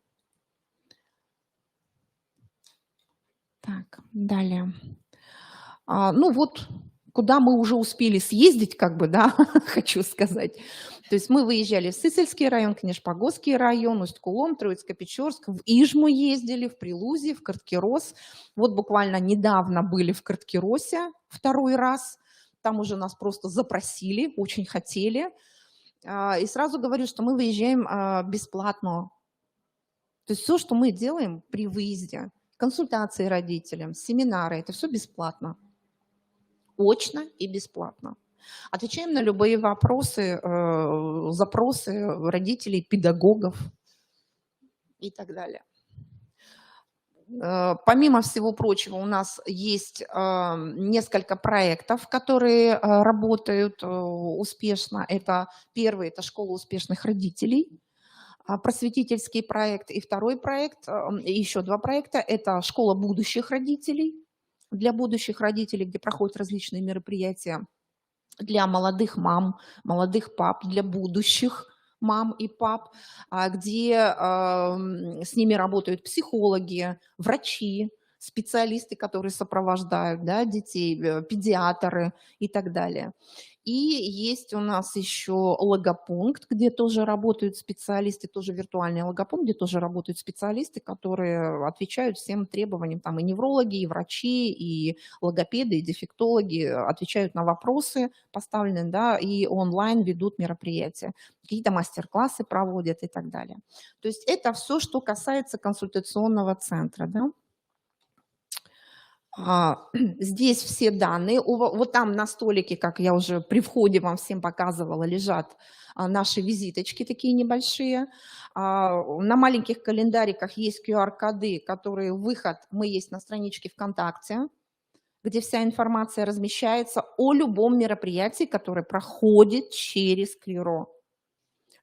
Так, далее. Ну вот, куда мы уже успели съездить, как бы, да, хочу сказать. То есть мы выезжали в Сысольский район, Книжпогосский район, Усть-Кулом, Троицко-Печорск, в Ижму ездили, в Прилузе, в Карткирос. Вот буквально недавно были в Карткиросе второй раз. Там уже нас просто запросили, очень хотели. И сразу говорю, что мы выезжаем бесплатно. То есть все, что мы делаем при выезде, консультации родителям, семинары, это все бесплатно. Очно и бесплатно. Отвечаем на любые вопросы, запросы родителей, педагогов и так далее. Помимо всего прочего, у нас есть несколько проектов, которые работают успешно. Это первый, это школа успешных родителей, просветительский проект. И второй проект, еще два проекта, это школа будущих родителей. Для будущих родителей, где проходят различные мероприятия для молодых мам, молодых пап, для будущих мам и пап, где с ними работают психологи, врачи, специалисты, которые сопровождают, да, детей, педиатры и так далее. И есть у нас еще логопункт, где тоже работают специалисты, тоже виртуальный логопункт, где тоже работают специалисты, которые отвечают всем требованиям, там и неврологи, и врачи, и логопеды, и дефектологи отвечают на вопросы поставленные, да, и онлайн ведут мероприятия, какие-то мастер-классы проводят и так далее. То есть это все, что касается консультационного центра, да. Здесь все данные, вот там на столике, как я уже при входе вам всем показывала, лежат наши визиточки такие небольшие. На маленьких календариках есть QR-коды, которые выход, мы есть на страничке ВКонтакте, где вся информация размещается о любом мероприятии, которое проходит через КРИРО.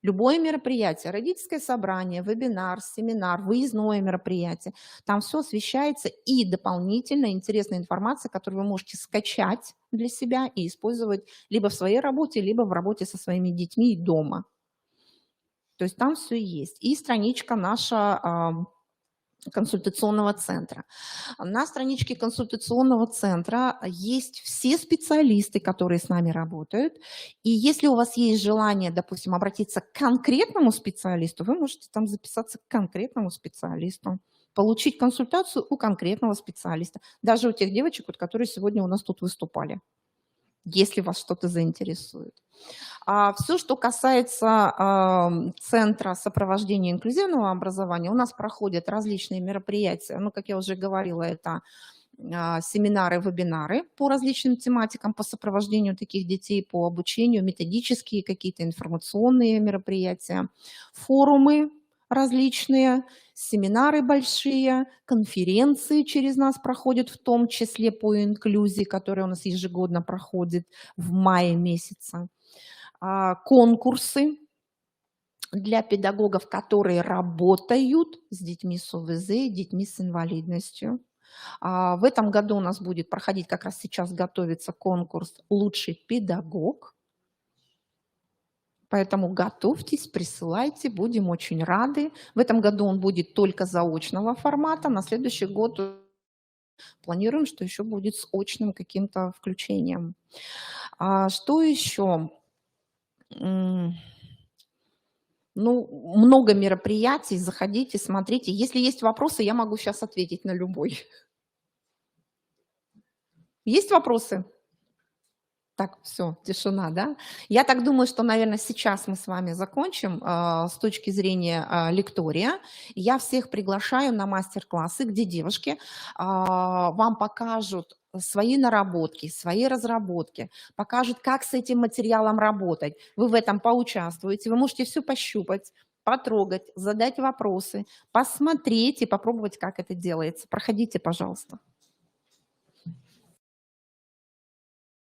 Любое мероприятие, родительское собрание, вебинар, семинар, выездное мероприятие, там все освещается и дополнительно интересная информация, которую вы можете скачать для себя и использовать либо в своей работе, либо в работе со своими детьми и дома. То есть там все есть. И страничка наша консультационного центра. На страничке консультационного центра есть все специалисты, которые с нами работают. И если у вас есть желание, допустим, обратиться к конкретному специалисту, вы можете там записаться к конкретному специалисту, получить консультацию у конкретного специалиста. Даже у тех девочек, которые сегодня у нас тут выступали. если вас что-то заинтересует. Все, что касается Центра сопровождения инклюзивного образования, у нас проходят различные мероприятия. Ну, как я уже говорила, это семинары, вебинары по различным тематикам, по сопровождению таких детей, по обучению, методические какие-то информационные мероприятия, форумы различные, семинары большие, конференции через нас проходят, в том числе по инклюзии, которая у нас ежегодно проходит в мае месяце, конкурсы для педагогов, которые работают с детьми с ОВЗ и детьми с инвалидностью. В этом году у нас будет проходить, как раз сейчас готовится конкурс «Лучший педагог». Поэтому готовьтесь, присылайте, будем очень рады. В этом году он будет только заочного формата, на следующий год планируем, что еще будет с очным каким-то включением. Что еще? Ну, много мероприятий, заходите, смотрите. Если есть вопросы, я могу сейчас ответить на любой. Есть вопросы? Так, все, тишина, да? Я так думаю, что, наверное, сейчас мы с вами закончим с точки зрения лектория. Я всех приглашаю на мастер-классы, где девушки вам покажут свои наработки, свои разработки, покажут, как с этим материалом работать. Вы в этом поучаствуете, вы можете все пощупать, потрогать, задать вопросы, посмотреть и попробовать, как это делается. Проходите, пожалуйста.